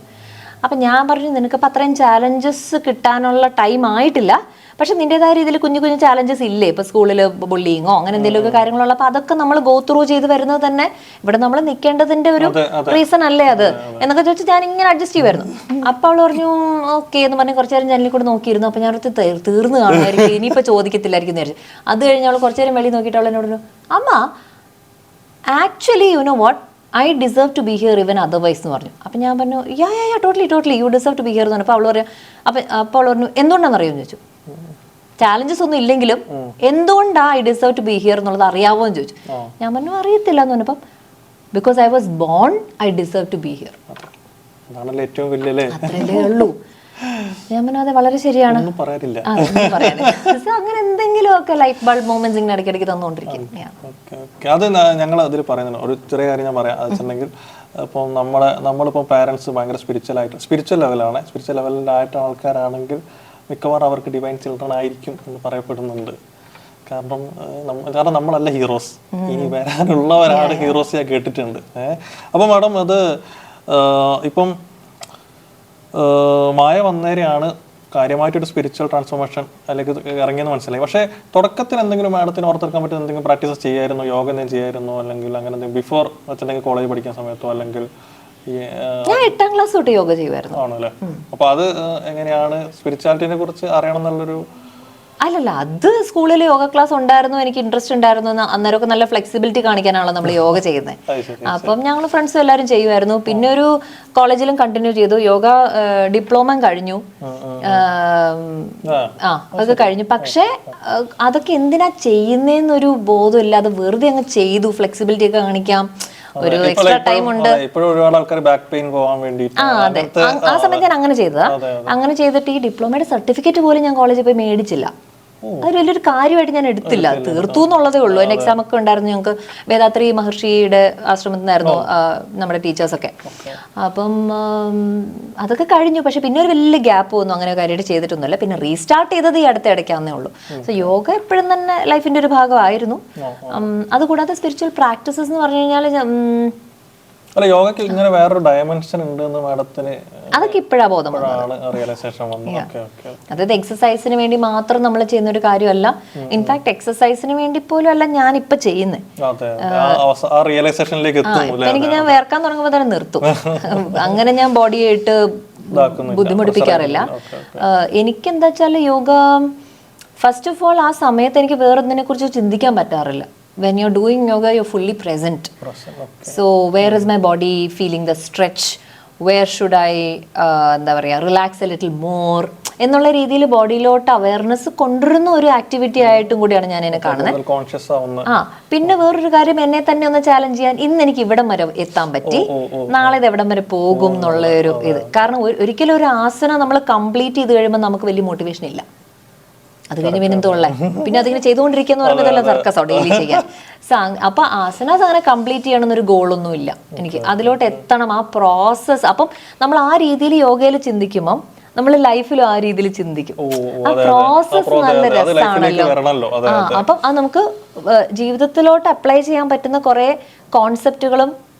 Speaker 1: അപ്പം ഞാൻ പറഞ്ഞു നിനക്കപ്പോൾ അത്രയും ചാലഞ്ചസ് കിട്ടാനുള്ള ടൈം ആയിട്ടില്ല, പക്ഷെ നിന്റേതായ രീതിയിൽ കുഞ്ഞു കുഞ്ഞു ചാലഞ്ചസ് ഇല്ലേ, ഇപ്പൊ സ്കൂളിൽ ബുള്ളിങ്ങോ അങ്ങനെ എന്തെങ്കിലുമൊക്കെ കാര്യങ്ങളുള്ള, അപ്പൊ അതൊക്കെ നമ്മൾ ഗോ ത്രൂ ചെയ്ത് വരുന്നത് തന്നെ ഇവിടെ നമ്മൾ നിൽക്കേണ്ടതിന്റെ ഒരു റീസൺ അല്ലേ അത് എന്നൊക്കെ ചോദിച്ചാൽ ഞാൻ ഇങ്ങനെ അഡ്ജസ്റ്റ് ചെയ്യുമായിരുന്നു. അപ്പൊ അവൾ പറഞ്ഞു ഓക്കെ എന്ന് പറഞ്ഞ് കുറച്ചു നേരം ജനലിൽ കൂടെ നോക്കിയിരുന്നു. അപ്പൊ ഞാൻ തീർന്നു കാണുമായിരിക്കും, ഇനിയിപ്പോ ചോദിക്കത്തില്ലായിരിക്കും വിചാരിച്ചു. അത് കഴിഞ്ഞ് അവൾ കുറച്ചു നേരം വെളി നോക്കിയിട്ട് അവൾ എന്നോട് പറഞ്ഞു അമ്മ actually you know what I deserve to be here even otherwise എന്ന് പറഞ്ഞു. അപ്പം ഞാൻ പറഞ്ഞു yeah totally you deserve to be here എന്ന് പറഞ്ഞു. അപ്പോൾ അവൾ പറഞ്ഞു അപ്പോൾ അവൾ പറഞ്ഞു എന്തുകൊണ്ടാണെന്ന് അറിയുമെന്ന് ചോദിച്ചു. ചാലഞ്ചസ് ഒന്നും ഇല്ലെങ്കിലും എന്തുകൊണ്ടാ I deserve to be here എന്നുള്ളത് അറിയാവോ എന്ന് ചോദിച്ചു. ഞാൻ പറഞ്ഞു അറിയത്തില്ല എന്ന് പറഞ്ഞപ്പം because I was born I deserve to be here. അത്രയല്ലേ ഉള്ളൂ. ഞാൻ പറഞ്ഞു അതെ വളരെ ശരിയാണ്. അങ്ങനെ എന്തെങ്കിലുമൊക്കെ ലൈഫ് ബൾബ് മൊമെന്റ്സ് ഇങ്ങനെ ഇടയ്ക്കിടയ്ക്ക് തന്നുകൊണ്ടിരിക്കും.
Speaker 2: അത് ഞങ്ങൾ അതിൽ പറയുന്നുണ്ട്. ഒരു ചെറിയ കാര്യം ഞാൻ പറയാം. വെച്ചിട്ടുണ്ടെങ്കിൽ ഇപ്പം നമ്മളിപ്പോൾ പാരൻസ് ഭയങ്കര സ്പിരിച്വൽ ലെവലിലായിട്ടുള്ള ആൾക്കാരാണെങ്കിൽ മിക്കവാറും അവർക്ക് ഡിവൈൻ ചിൽഡ്രൻ ആയിരിക്കും എന്ന് പറയപ്പെടുന്നുണ്ട്. കാരണം നമ്മളല്ല ഹീറോസ്, ഇനി വരാനുള്ളവരാണ് ഹീറോസ് ഞാൻ കേട്ടിട്ടുണ്ട്. അപ്പം മാഡം അത് ഇപ്പം മായ വന്നേരെയാണ് കാര്യമായിട്ടൊരു സ്പിരിച്വൽ ട്രാൻസ്ഫോർമേഷൻ അല്ലെങ്കിൽ ഇറങ്ങിയെന്ന് മനസ്സിലായി. പക്ഷേ തുടക്കത്തിൽ എന്തെങ്കിലും മാഡത്തിന് ഓർത്തെടുക്കാൻ പറ്റുന്ന എന്തെങ്കിലും പ്രാക്ടീസ് ചെയ്യായിരുന്നോ, യോഗ എന്തെങ്കിലും ചെയ്യായിരുന്നോ, അല്ലെങ്കിൽ അങ്ങനെ എന്തെങ്കിലും ബിഫോർ വെച്ചിട്ടുണ്ടെങ്കിൽ കോളേജ് പഠിക്കുന്ന സമയത്തോ, അല്ലെങ്കിൽ
Speaker 1: ഞാൻ 8ാം ക്ലാസ് തൊട്ട് യോഗ ചെയ്യുമായിരുന്നു.
Speaker 2: ആണല്ലേ? അപ്പൊ അത് എങ്ങനെയാണ് സ്പിരിച്വാലിറ്റിനെ കുറിച്ച് അറിയണം എന്നുള്ളൊരു?
Speaker 1: അല്ലല്ല, അത് സ്കൂളിൽ യോഗ ക്ലാസ് ഉണ്ടായിരുന്നു, എനിക്ക് ഇൻട്രസ്റ്റ് ഉണ്ടായിരുന്നു. അന്നേരമൊക്കെ നല്ല ഫ്ലെക്സിബിലിറ്റി കാണിക്കാനാണല്ലോ നമ്മൾ യോഗ ചെയ്യുന്നത്. അപ്പം ഞങ്ങൾ ഫ്രണ്ട്സും എല്ലാവരും ചെയ്യുമായിരുന്നു. പിന്നെ ഒരു കോളേജിലും കണ്ടിന്യൂ ചെയ്തു. യോഗ ഡിപ്ലോമ കഴിഞ്ഞു, അതൊക്കെ കഴിഞ്ഞു. പക്ഷെ അതൊക്കെ എന്തിനാ ചെയ്യുന്നതെന്നൊരു ബോധമില്ല. അത് വെറുതെ അങ്ങ് ചെയ്തു, ഫ്ലെക്സിബിലിറ്റി ഒക്കെ കാണിക്കാം, ഒരു എക്സ്ട്രാ ടൈം ഉണ്ട്. അതെ, ആ സമയത്ത് ഞാൻ അങ്ങനെ ചെയ്തതാ. അങ്ങനെ ചെയ്തിട്ട് ഈ ഡിപ്ലോമയുടെ സർട്ടിഫിക്കറ്റ് പോലും ഞാൻ കോളേജിൽ പോയി മേടിച്ചില്ല. അത് വലിയൊരു കാര്യമായിട്ട് ഞാൻ എടുത്തില്ല, തീർത്തു എന്നുള്ളതേ ഉള്ളൂ. അതിന് എക്സാം ഒക്കെ ഉണ്ടായിരുന്നു. ഞങ്ങൾക്ക് വേദാത്രി മഹർഷിയുടെ ആശ്രമത്തിൽ നിന്നായിരുന്നു നമ്മുടെ ടീച്ചേഴ്സൊക്കെ. അപ്പം അതൊക്കെ കഴിഞ്ഞു. പക്ഷെ പിന്നെ ഒരു വലിയ ഗ്യാപ്പ് വന്നു, അങ്ങനെ കാര്യമായിട്ട് ചെയ്തിട്ടൊന്നുമില്ല. പിന്നെ റീസ്റ്റാർട്ട് ചെയ്തത് ഈ അടുത്ത ഇടയ്ക്കാന്നേ ഉള്ളൂ. സോ യോഗ എപ്പോഴും തന്നെ ലൈഫിന്റെ ഒരു ഭാഗമായിരുന്നു. അതുകൂടാതെ സ്പിരിച്വൽ പ്രാക്ടീസസ് എന്ന് പറഞ്ഞു കഴിഞ്ഞാൽ
Speaker 2: അല്ല, യോഗയ്ക്ക് ഇങ്ങനെ വേറൊരു ഡയമെൻഷൻ ഉണ്ട് എന്ന് മാഡത്തിന്
Speaker 1: അതൊക്കെ ഇപ്പോഴാ ബോധം
Speaker 2: റിയലൈസേഷൻ വന്നു.
Speaker 1: അതായത് എക്സസൈസിന് വേണ്ടി മാത്രം നമ്മൾ ചെയ്യുന്ന ഒരു കാര്യമല്ല. ഇൻഫാക്ട് എക്സസൈസിന് വേണ്ടി പോലും അല്ല ഞാൻ ഇപ്പൊ ചെയ്യുന്നത്. എനിക്ക് ഞാൻ വേർക്കാൻ തുടങ്ങുമ്പോൾ തന്നെ നിർത്തും. അങ്ങനെ ഞാൻ ബോഡിയായിട്ട് ബുദ്ധിമുട്ടിപ്പിക്കാറില്ല. എനിക്കെന്താ വെച്ചാൽ യോഗ ഫസ്റ്റ് ഓഫ് ഓൾ ആ സമയത്ത് എനിക്ക് വേറൊന്നിനെ കുറിച്ച് ചിന്തിക്കാൻ പറ്റാറില്ല. When you're doing yoga, you're fully present. So where is my body feeling the stretch? Where should I എന്താ പറയുക, റിലാക്സ് എ ലിറ്റിൽ മോർ എന്നുള്ള രീതിയിൽ ബോഡിയിലോട്ട് അവയർനെസ് കൊണ്ടുവരുന്ന ഒരു ആക്ടിവിറ്റി ആയിട്ടും കൂടിയാണ് ഞാൻ എന്നെ കാണുന്നത്. പിന്നെ വേറൊരു കാര്യം, എന്നെ തന്നെ ഒന്ന് ചാലഞ്ച് ചെയ്യാൻ, ഇന്ന് എനിക്ക് ഇവിടം വരെ എത്താൻ പറ്റി, നാളെ ഇത് എവിടം വരെ പോകും എന്നുള്ള ഒരു ഇത്. കാരണം ഒരിക്കലും ഒരു ആസനം നമ്മൾ കംപ്ലീറ്റ് ചെയ്ത് കഴിയുമ്പോൾ നമുക്ക് വലിയ മോട്ടിവേഷൻ ഇല്ല. അത് കഴിഞ്ഞ് പിന്നെ എന്തുള്ള പിന്നെ അതിങ്ങനെ ചെയ്തുകൊണ്ടിരിക്കുക പറയുന്നതല്ല സർക്കസോ ഡെയിലി ചെയ്യാൻ. അപ്പൊ ആസനാസ് അങ്ങനെ കംപ്ലീറ്റ് ചെയ്യണമെന്നൊരു ഗോളൊന്നും ഇല്ല എനിക്ക്. അതിലോട്ട് എത്തണം, ആ പ്രോസസ്. അപ്പം നമ്മൾ ആ രീതിയിൽ യോഗയിൽ ചിന്തിക്കുമ്പം നമ്മൾ ലൈഫിലും ആ രീതിയിൽ ചിന്തിക്കും. ആ പ്രോസസ് നല്ല രസമാണല്ലോ. അപ്പം അത് നമുക്ക് ജീവിതത്തിലോട്ട് അപ്ലൈ ചെയ്യാൻ പറ്റുന്ന കുറെ കോൺസെപ്റ്റുകളും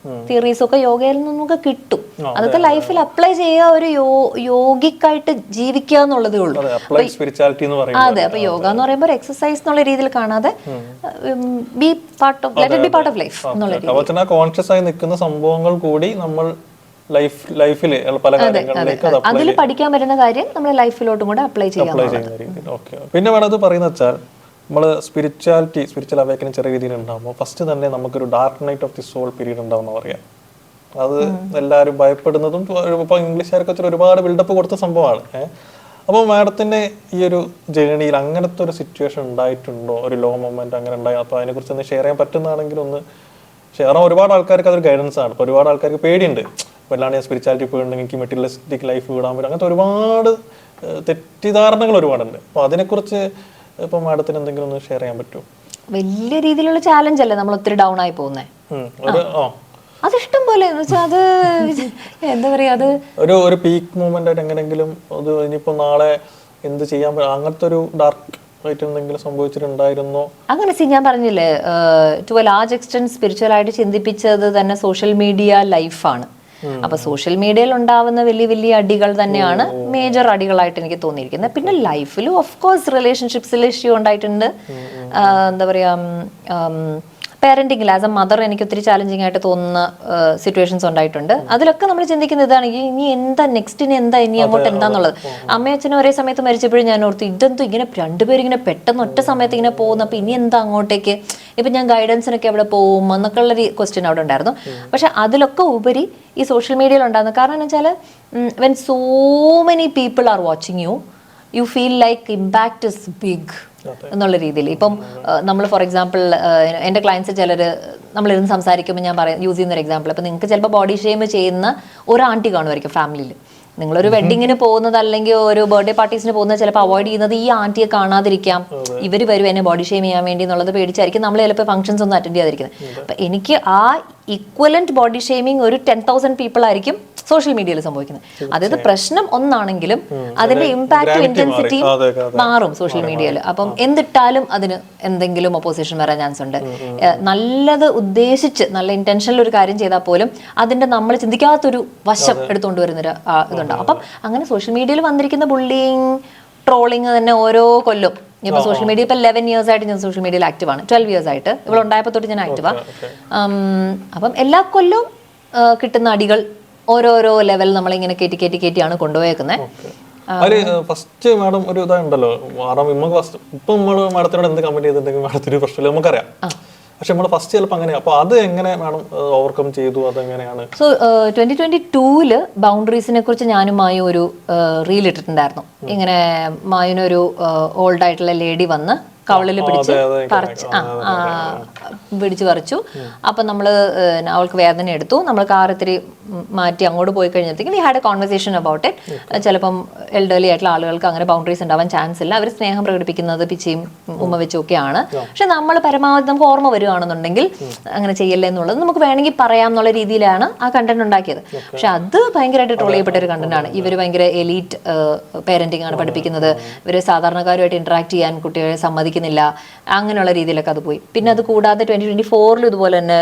Speaker 1: തിയറീസും ഒക്കെ യോഗയിൽ നിന്ന് നമുക്ക് കിട്ടും. അതൊക്കെ ലൈഫിൽ അപ്ലൈ ചെയ്യുക, ഒരു യോഗിക്കായിട്ട് ജീവിക്കുക എന്നുള്ളതേ ഉള്ളൂ. അതെ, അപ്പൊ യോഗ എന്ന് പറയുമ്പോൾ എക്സസൈസ് എന്നുള്ള രീതിയിൽ കാണാതെ ബി പാർട്ട് ഓഫ് ലൈഫ് എന്നുള്ള രീതിയിൽ
Speaker 2: കോൺഷ്യസ് ആയി നിൽക്കുന്ന സംഭവങ്ങൾ കൂടി നമ്മൾ ലൈഫില് പല കാര്യങ്ങളിലേക്ക്
Speaker 1: അതിൽ പഠിക്കാൻ പറ്റുന്ന കാര്യം നമ്മുടെ ലൈഫിലോട്ടും കൂടെ അപ്ലൈ ചെയ്യാം.
Speaker 2: പിന്നെ വേണത് പറയുന്ന വെച്ചാൽ നമ്മൾ സ്പിരിച്വൽ അവേക്കനിങ് ചെറിയ രീതിയിൽ ഉണ്ടാകുമ്പോൾ ഫസ്റ്റ് തന്നെ നമുക്കൊരു dark night of the soul period ഉണ്ടാവുമെന്ന് പറയാം. അത് എല്ലാവരും ഭയപ്പെടുന്നതും ഇപ്പോൾ ഇംഗ്ലീഷുകാർക്ക് വെച്ചാൽ ഒരുപാട് ബിൽഡപ്പ് കൊടുത്ത സംഭവമാണ്. അപ്പോൾ മാഡത്തിൻ്റെ ഈ ഒരു ജേണിയിൽ അങ്ങനത്തെ ഒരു സിറ്റുവേഷൻ ഉണ്ടായിട്ടുണ്ടോ, ഒരു ലോ മൊമെന്റ് അങ്ങനെ ഉണ്ടായി? അപ്പോൾ അതിനെക്കുറിച്ച് ഒന്ന് ഷെയർ ചെയ്യാൻ പറ്റുന്നതാണെങ്കിൽ ഒന്ന് ഷെയർ. ഒരുപാട് ആൾക്കാർക്ക് അതൊരു ഗൈഡൻസ് ആണ്. ഇപ്പോൾ ഒരുപാട് ആൾക്കാർക്ക് പേടിയുണ്ട്, വല്ലാണ്ട് ഞാൻ സ്പിരിച്വാലിറ്റി പോയിട്ടുണ്ടെങ്കിൽ എനിക്ക് മെറ്റീരിയലിസ്റ്റിക് ലൈഫ് വിടാൻ പറ്റും, അങ്ങനത്തെ ഒരുപാട് തെറ്റിദ്ധാരണകൾ ഒരുപാടുണ്ട്. അപ്പോൾ അതിനെക്കുറിച്ച് ഇപ്പൊ മാഡത്തിന് എന്തെങ്കിലും ഒന്ന് ഷെയർ ചെയ്യാൻ പറ്റുമോ? വലിയ
Speaker 1: രീതിയിലുള്ള ചാലഞ്ച് അല്ലേ നമ്മൾ ഒത്തിരി ഡൗൺ ആയി പോകുന്നത്. അത് ഇഷ്ടം പോലെ അത് എന്താ പറയാ, അത്
Speaker 2: ഒരു പീക്ക് മൂവ്മെന്റ് ആയിട്ട് എങ്ങനെങ്കിലും അത് ഇനിയിപ്പോ നാളെ എന്ത് ചെയ്യാൻ പറ്റും, അങ്ങനത്തെ ഒരു ഡാർക്ക് ആയിട്ട് എന്തെങ്കിലും സംഭവിച്ചിട്ടുണ്ടായിരുന്നോ?
Speaker 1: അങ്ങനെ ഞാൻ പറഞ്ഞില്ലേ, to a large extent spiritual ആയിട്ട് ചിന്തിപ്പിച്ചത് തന്നെ സോഷ്യൽ മീഡിയ ലൈഫാണ്. അപ്പൊ സോഷ്യൽ മീഡിയയിൽ ഉണ്ടാവുന്ന വലിയ വലിയ അടികൾ തന്നെയാണ് മേജർ അടികളായിട്ട് എനിക്ക് തോന്നിയിരിക്കുന്നത്. പിന്നെ ലൈഫിലും ഓഫ് കോഴ്സ് റിലേഷൻഷിപ്സിൽ ഇഷ്യൂ ഉണ്ടായിട്ടുണ്ട്. എന്താ പറയാ, പാരന്റിങ്ങിൽ ആസ് എ മദർ എനിക്ക് ഒത്തിരി ചാലഞ്ചിങ് ആയിട്ട് തോന്നുന്ന സിറ്റുവേഷൻസ് ഉണ്ടായിട്ടുണ്ട്. അതിലൊക്കെ നമ്മൾ ചിന്തിക്കുന്ന ഇതാണ്, ഇനി എന്താ നെക്സ്റ്റിന് എന്താ, ഇനി അങ്ങോട്ട് എന്താന്നുള്ളത്. അമ്മയും അച്ഛനും ഒരേ സമയത്ത് മരിച്ചപ്പോഴും ഞാൻ ഓർത്തു, ഇതെന്തോ ഇങ്ങനെ രണ്ടുപേരും ഇങ്ങനെ പെട്ടെന്ന് ഒറ്റ സമയത്ത് ഇങ്ങനെ പോകുന്നു, അപ്പൊ ഇനി എന്താ അങ്ങോട്ടേക്ക്, ഇപ്പൊ ഞാൻ ഗൈഡൻസിനൊക്കെ എവിടെ പോകും എന്നൊക്കെ ഉള്ളൊരു ക്വസ്റ്റ്യൻ അവിടെ ഉണ്ടായിരുന്നു. പക്ഷെ അതിലൊക്കെ ഉപരി ഈ സോഷ്യൽ മീഡിയയിൽ ഉണ്ടാകുന്ന കാരണം എന്ന് വെച്ചാൽ when so many people are watching you feel like impact is big എന്നുള്ള രീതിയിൽ. ഇപ്പം നമ്മൾ ഫോർ എക്സാമ്പിൾ എൻ്റെ ക്ലയൻസ് ചിലർ നമ്മളിരുന്ന് സംസാരിക്കുമ്പോൾ ഞാൻ യൂസ് ചെയ്യുന്ന ഒരു എക്സാമ്പിൾ, ഇപ്പം നിങ്ങൾക്ക് ചിലപ്പോൾ ബോഡി ഷെയിം ചെയ്യുന്ന ഒരു ആൻറ്റി കാണുമായിരിക്കും ഫാമിലിയിൽ. നിങ്ങളൊരു വെഡിങ്ങിന് പോകുന്നത് അല്ലെങ്കിൽ ഒരു ബർത്ത്ഡേ പാർട്ടീസിന് പോകുന്നത് ചിലപ്പോൾ അവോയ്ഡ് ചെയ്യുന്നത് ഈ ആൻറ്റിയെ കാണാതിരിക്കാം, ഇവർ വരും എന്നെ ബോഡി ഷെയിം ചെയ്യാൻ വേണ്ടി എന്നുള്ളത് പേടിച്ചായിരിക്കും നമ്മൾ ചിലപ്പോൾ ഫംഗ്ഷൻസ് ഒന്നും അറ്റൻഡ് ചെയ്യാതിരിക്കുന്നത്. അപ്പം എനിക്ക് ആ ഇക്വലന്റ് ബോഡി ഷെയിമിങ് ഒരു 10,000 പീപ്പിൾ ആയിരിക്കും സോഷ്യൽ മീഡിയയിൽ സംഭവിക്കുന്നത്. അതായത് പ്രശ്നം ഒന്നാണെങ്കിലും അതിന്റെ ഇമ്പാക്റ്റും ഇന്റൻസിറ്റിയും മാറും സോഷ്യൽ മീഡിയയിൽ. അപ്പം എന്തിട്ടാലും അതിന് എന്തെങ്കിലും ഒപ്പോസിഷൻ വരാൻ ചാൻസ് ഉണ്ട്. നല്ലത് ഉദ്ദേശിച്ച് നല്ല ഇന്റൻഷനിൽ ഒരു കാര്യം ചെയ്താൽ പോലും അതിന്റെ നമ്മൾ ചിന്തിക്കാത്തൊരു വശം എടുത്തുകൊണ്ട് വരുന്നൊരു ഇതുണ്ടാവും. അപ്പം അങ്ങനെ സോഷ്യൽ മീഡിയയിൽ വന്നിരിക്കുന്ന ബുള്ളിങ്, ട്രോളിങ് തന്നെ ഓരോ കൊല്ലും. ഇപ്പൊ സോഷ്യൽ മീഡിയ ഇപ്പൊ 11 years ആയിട്ട് ഞാൻ സോഷ്യൽ മീഡിയയിൽ ആക്റ്റീവാണ്. 12 years ആയിട്ട് ഇവളുണ്ടായപ്പോൾ തൊട്ട് ഞാൻ ആക്റ്റീവാ. അപ്പം എല്ലാ കൊല്ലവും കിട്ടുന്ന അടികൾ ഓരോരോ ലെവൽ നമ്മളിങ്ങനെ കയറ്റിയാണ് കൊണ്ടുപോയേക്കുന്നത്.
Speaker 2: ഫസ്റ്റ് മാഡം ഒരു ഇതുണ്ടല്ലോ, ഇപ്പൊ നമ്മള് മാഡത്തിനോട് എന്ത് കമന്റ് ചെയ്തിട്ടുണ്ടെങ്കിൽ മാഡത്തിന് പ്രശ്നമില്ല, നമുക്കറിയാം. പക്ഷെ നമ്മൾ ഫസ്റ്റ് ചിലപ്പോൾ അങ്ങനെയാണ്. അപ്പൊ അത് എങ്ങനെ മാഡം ഓവർകം ചെയ്തു, അതെങ്ങനെയാണ്?
Speaker 1: സോ 2022 ബൗണ്ടറീസിനെ കുറിച്ച് ഞാനും മായും ഒരു റീൽ ഇട്ടിട്ടുണ്ടായിരുന്നു. ഇങ്ങനെ മായുനൊരു ഓൾഡ് ആയിട്ടുള്ള ലേഡി വന്ന് കവളിൽ പിടിച്ച് പറിച്ചു. അപ്പൊ നമ്മള് അവൾക്ക് വേദന എടുത്തു. നമ്മൾ കാർ ഇത്തിരി മാറ്റി അങ്ങോട്ട് പോയി കഴിഞ്ഞപ്പോഴത്തേക്കും we had A conversation about it. ചിലപ്പം എൽഡർലി ആയിട്ടുള്ള ആളുകൾക്ക് അങ്ങനെ ബൗണ്ടറീസ് ഉണ്ടാവാൻ ചാൻസ് ഇല്ല. അവർ സ്നേഹം പ്രകടിപ്പിക്കുന്നത് പിച്ചയും ഉമ്മ വെച്ചൊക്കെയാണ്. പക്ഷെ നമ്മൾ പരമാവധി നമുക്ക് ഓർമ്മ വരുവാണെന്നുണ്ടെങ്കിൽ അങ്ങനെ ചെയ്യല്ലേ എന്നുള്ളത് നമുക്ക് വേണമെങ്കിൽ പറയാം എന്നുള്ള രീതിയിലാണ് ആ കണ്ടന്റ് ഉണ്ടാക്കിയത്. പക്ഷെ അത് ഭയങ്കരമായിട്ട് ട്രോൾ ചെയ്യപ്പെട്ട ഒരു കണ്ടന്റ് ആണ്. ഇവർ ഭയങ്കര എലീറ്റ് പേരന്റിംഗ് ആണ് പഠിപ്പിക്കുന്നത്. ഇവര് സാധാരണക്കാരുമായിട്ട് ഇന്ററാക്ട് ചെയ്യാൻ കുട്ടികളെ സമ്മതിക്കുന്നില്ല, അങ്ങനെയുള്ള രീതിയിലൊക്കെ അത് പോയി. പിന്നെ അത് കൂടാതെ 2024 ഇതുപോലെ തന്നെ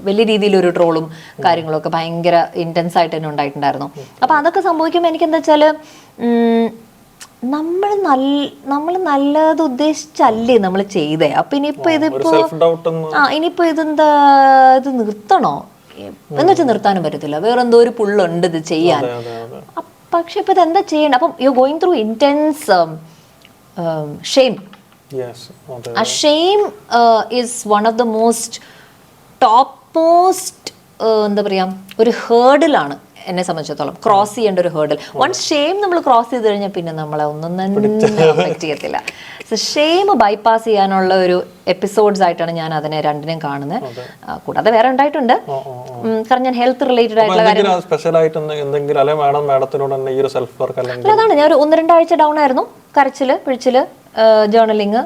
Speaker 1: വലിയ രീതിയിലൊരു ട്രോളും കാര്യങ്ങളൊക്കെ ഭയങ്കര ഇന്റൻസ് ആയിട്ട് തന്നെ ഉണ്ടായിട്ടുണ്ടായിരുന്നു. അപ്പൊ അതൊക്കെ സംഭവിക്കുമ്പോൾ എനിക്ക് എന്താ വെച്ചാല് നമ്മൾ നല്ലത് ഉദ്ദേശിച്ചല്ലേ നമ്മൾ ചെയ്തേ. അപ്പൊ ഇനിയിപ്പോ ഇനിയിപ്പോ ഇതെന്താ, ഇത് നിർത്തണോ എന്ന് വെച്ചാൽ നിർത്താനും പറ്റത്തില്ല. വേറെന്തോ ഒരു പുള്ളുണ്ട് ഇത് ചെയ്യാൻ. പക്ഷെ ഇപ്പൊ ഇതെന്താ ചെയ്യണം? അപ്പം you going through intense shame. A shame is one of the most topmost എന്താ പറയാ ഒരു ഹേർഡിലാണ് എന്നെ സംബന്ധിച്ചിടത്തോളം. ക്രോസ് ചെയ്യേണ്ട ഒരു ഹേർഡിൽ. വൺസ് ഷെയിം നമ്മൾ ക്രോസ് ചെയ്ത് കഴിഞ്ഞാൽ പിന്നെ നമ്മളെ ഒന്നും തന്നെ അഫക്ട് ചെയ്യത്തില്ല. സോ ഷെയിം ബൈപ്പാസ് ചെയ്യാനുള്ള ഒരു എപ്പിസോഡ്സ് ആയിട്ടാണ് ഞാൻ അതിനെ രണ്ടിനെയും കാണുന്നത്. കൂടാതെ വേറെ ഉണ്ടായിട്ടുണ്ട്. കാരണം ഞാൻ ഹെൽത്ത് റിലേറ്റഡ് ആയിട്ടുള്ള കാര്യം അതാണ്. ഞാൻ ഒരു 1-2 ആഴ്ച ഡൗൺ ആയിരുന്നു. കരച്ചില്, പിഴിച്ചില്, ജേർണലിങ്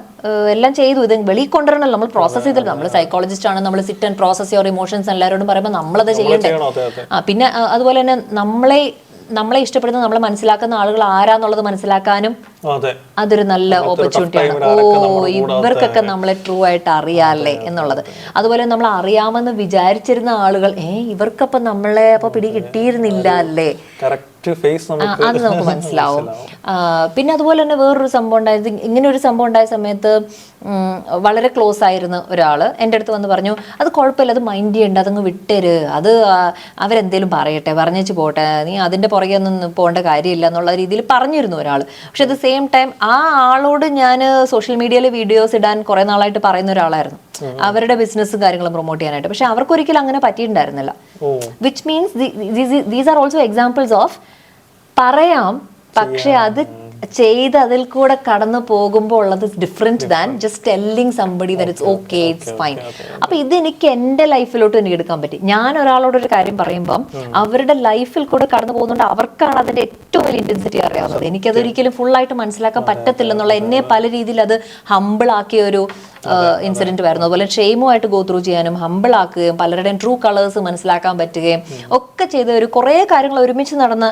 Speaker 1: എല്ലാം ചെയ്തു. ഇത് വെളിയിൽ കൊണ്ടുവരണല്ലോ, നമ്മൾ പ്രോസസ് ചെയ്തിട്ട്. നമ്മൾ സൈക്കോളജിസ്റ്റ് ആണ്, നമ്മൾ sit and process your emotions എല്ലാവരോടും പറയുമ്പോൾ നമ്മളത് ചെയ്യണ്ടേ. പിന്നെ അതുപോലെ തന്നെ നമ്മളെ ഇഷ്ടപ്പെടുന്ന, നമ്മളെ മനസ്സിലാക്കുന്ന ആളുകൾ ആരാന്നുള്ളത് മനസ്സിലാക്കാനും അതൊരു നല്ല ഓപ്പർച്യൂണിറ്റിയാണ്. ഇവർക്കൊക്കെ നമ്മളെ ട്രൂ ആയിട്ട് അറിയാല്ലേ എന്നുള്ളത്. അതുപോലെ നമ്മൾ അറിയാമെന്ന് വിചാരിച്ചിരുന്ന ആളുകൾ ഇവർക്കപ്പം നമ്മളെ അപ്പൊ പിടി കിട്ടിയിരുന്നില്ല അല്ലേ, അത് നമുക്ക് മനസ്സിലാവും. പിന്നെ അതുപോലെ തന്നെ വേറൊരു സംഭവം ഉണ്ടായത്, ഇങ്ങനെ ഒരു സംഭവം ഉണ്ടായ സമയത്ത് വളരെ ക്ലോസ് ആയിരുന്ന ഒരാള് എൻ്റെ അടുത്ത് വന്ന് പറഞ്ഞു, അത് കുഴപ്പമില്ല, അത് മൈൻഡ് ചെയ്യണ്ട, അതങ്ങ് വിട്ടേര്, അത് അവരെന്തേലും പറയട്ടെ, പറഞ്ഞേച്ച് പോട്ടെ, നീ അതിന്റെ പുറകെ ഒന്നും പോകേണ്ട കാര്യമില്ല എന്നുള്ള രീതിയിൽ പറഞ്ഞിരുന്നു ഒരാൾ. പക്ഷെ അറ്റ് ദ സെയിം ടൈം ആ ആളോട് ഞാൻ സോഷ്യൽ മീഡിയയിൽ വീഡിയോസ് ഇടാൻ കുറെ നാളായിട്ട് പറയുന്ന ഒരാളായിരുന്നു, അവരുടെ ബിസിനസ്സും കാര്യങ്ങളും പ്രൊമോട്ട് ചെയ്യാനായിട്ട്. പക്ഷെ അവർക്കൊരിക്കലും അങ്ങനെ പറ്റിയിട്ടുണ്ടായിരുന്നില്ല. Which means these are also examples of പറയാം, പക്ഷെ അത് ചെയ്ത് അതിൽ കൂടെ കടന്നു പോകുമ്പോൾ ഉള്ളത് different than just telling somebody that it's okay, it's fine. അപ്പൊ ഇത് എനിക്ക് എന്റെ ലൈഫിലോട്ട് എനിക്ക് എടുക്കാൻ പറ്റി. ഞാൻ ഒരാളോടൊരു കാര്യം പറയുമ്പം അവരുടെ ലൈഫിൽ കൂടെ കടന്നു പോകുന്നുണ്ട്, അവർക്കാണ് അതിന്റെ ഏറ്റവും വലിയ ഇന്റൻസിറ്റി അറിയാവുന്നത്. എനിക്കതൊരിക്കലും ഫുൾ ആയിട്ട് മനസ്സിലാക്കാൻ പറ്റത്തില്ല എന്നുള്ള എന്നെ പല രീതിയിൽ അത് ഹമ്പിൾ ആക്കിയ ഒരു ഇൻസിഡന്റ് വരുന്നു. അതുപോലെ ഷെയിമുമായിട്ട് ഗോ ത്രൂ ചെയ്യാനും ഹമ്പിൾ ആക്കുകയും പലരുടെയും ട്രൂ കളേഴ്സ് മനസ്സിലാക്കാൻ പറ്റുകയും ഒക്കെ ചെയ്ത ഒരു കുറെ കാര്യങ്ങൾ ഒരുമിച്ച് നടന്ന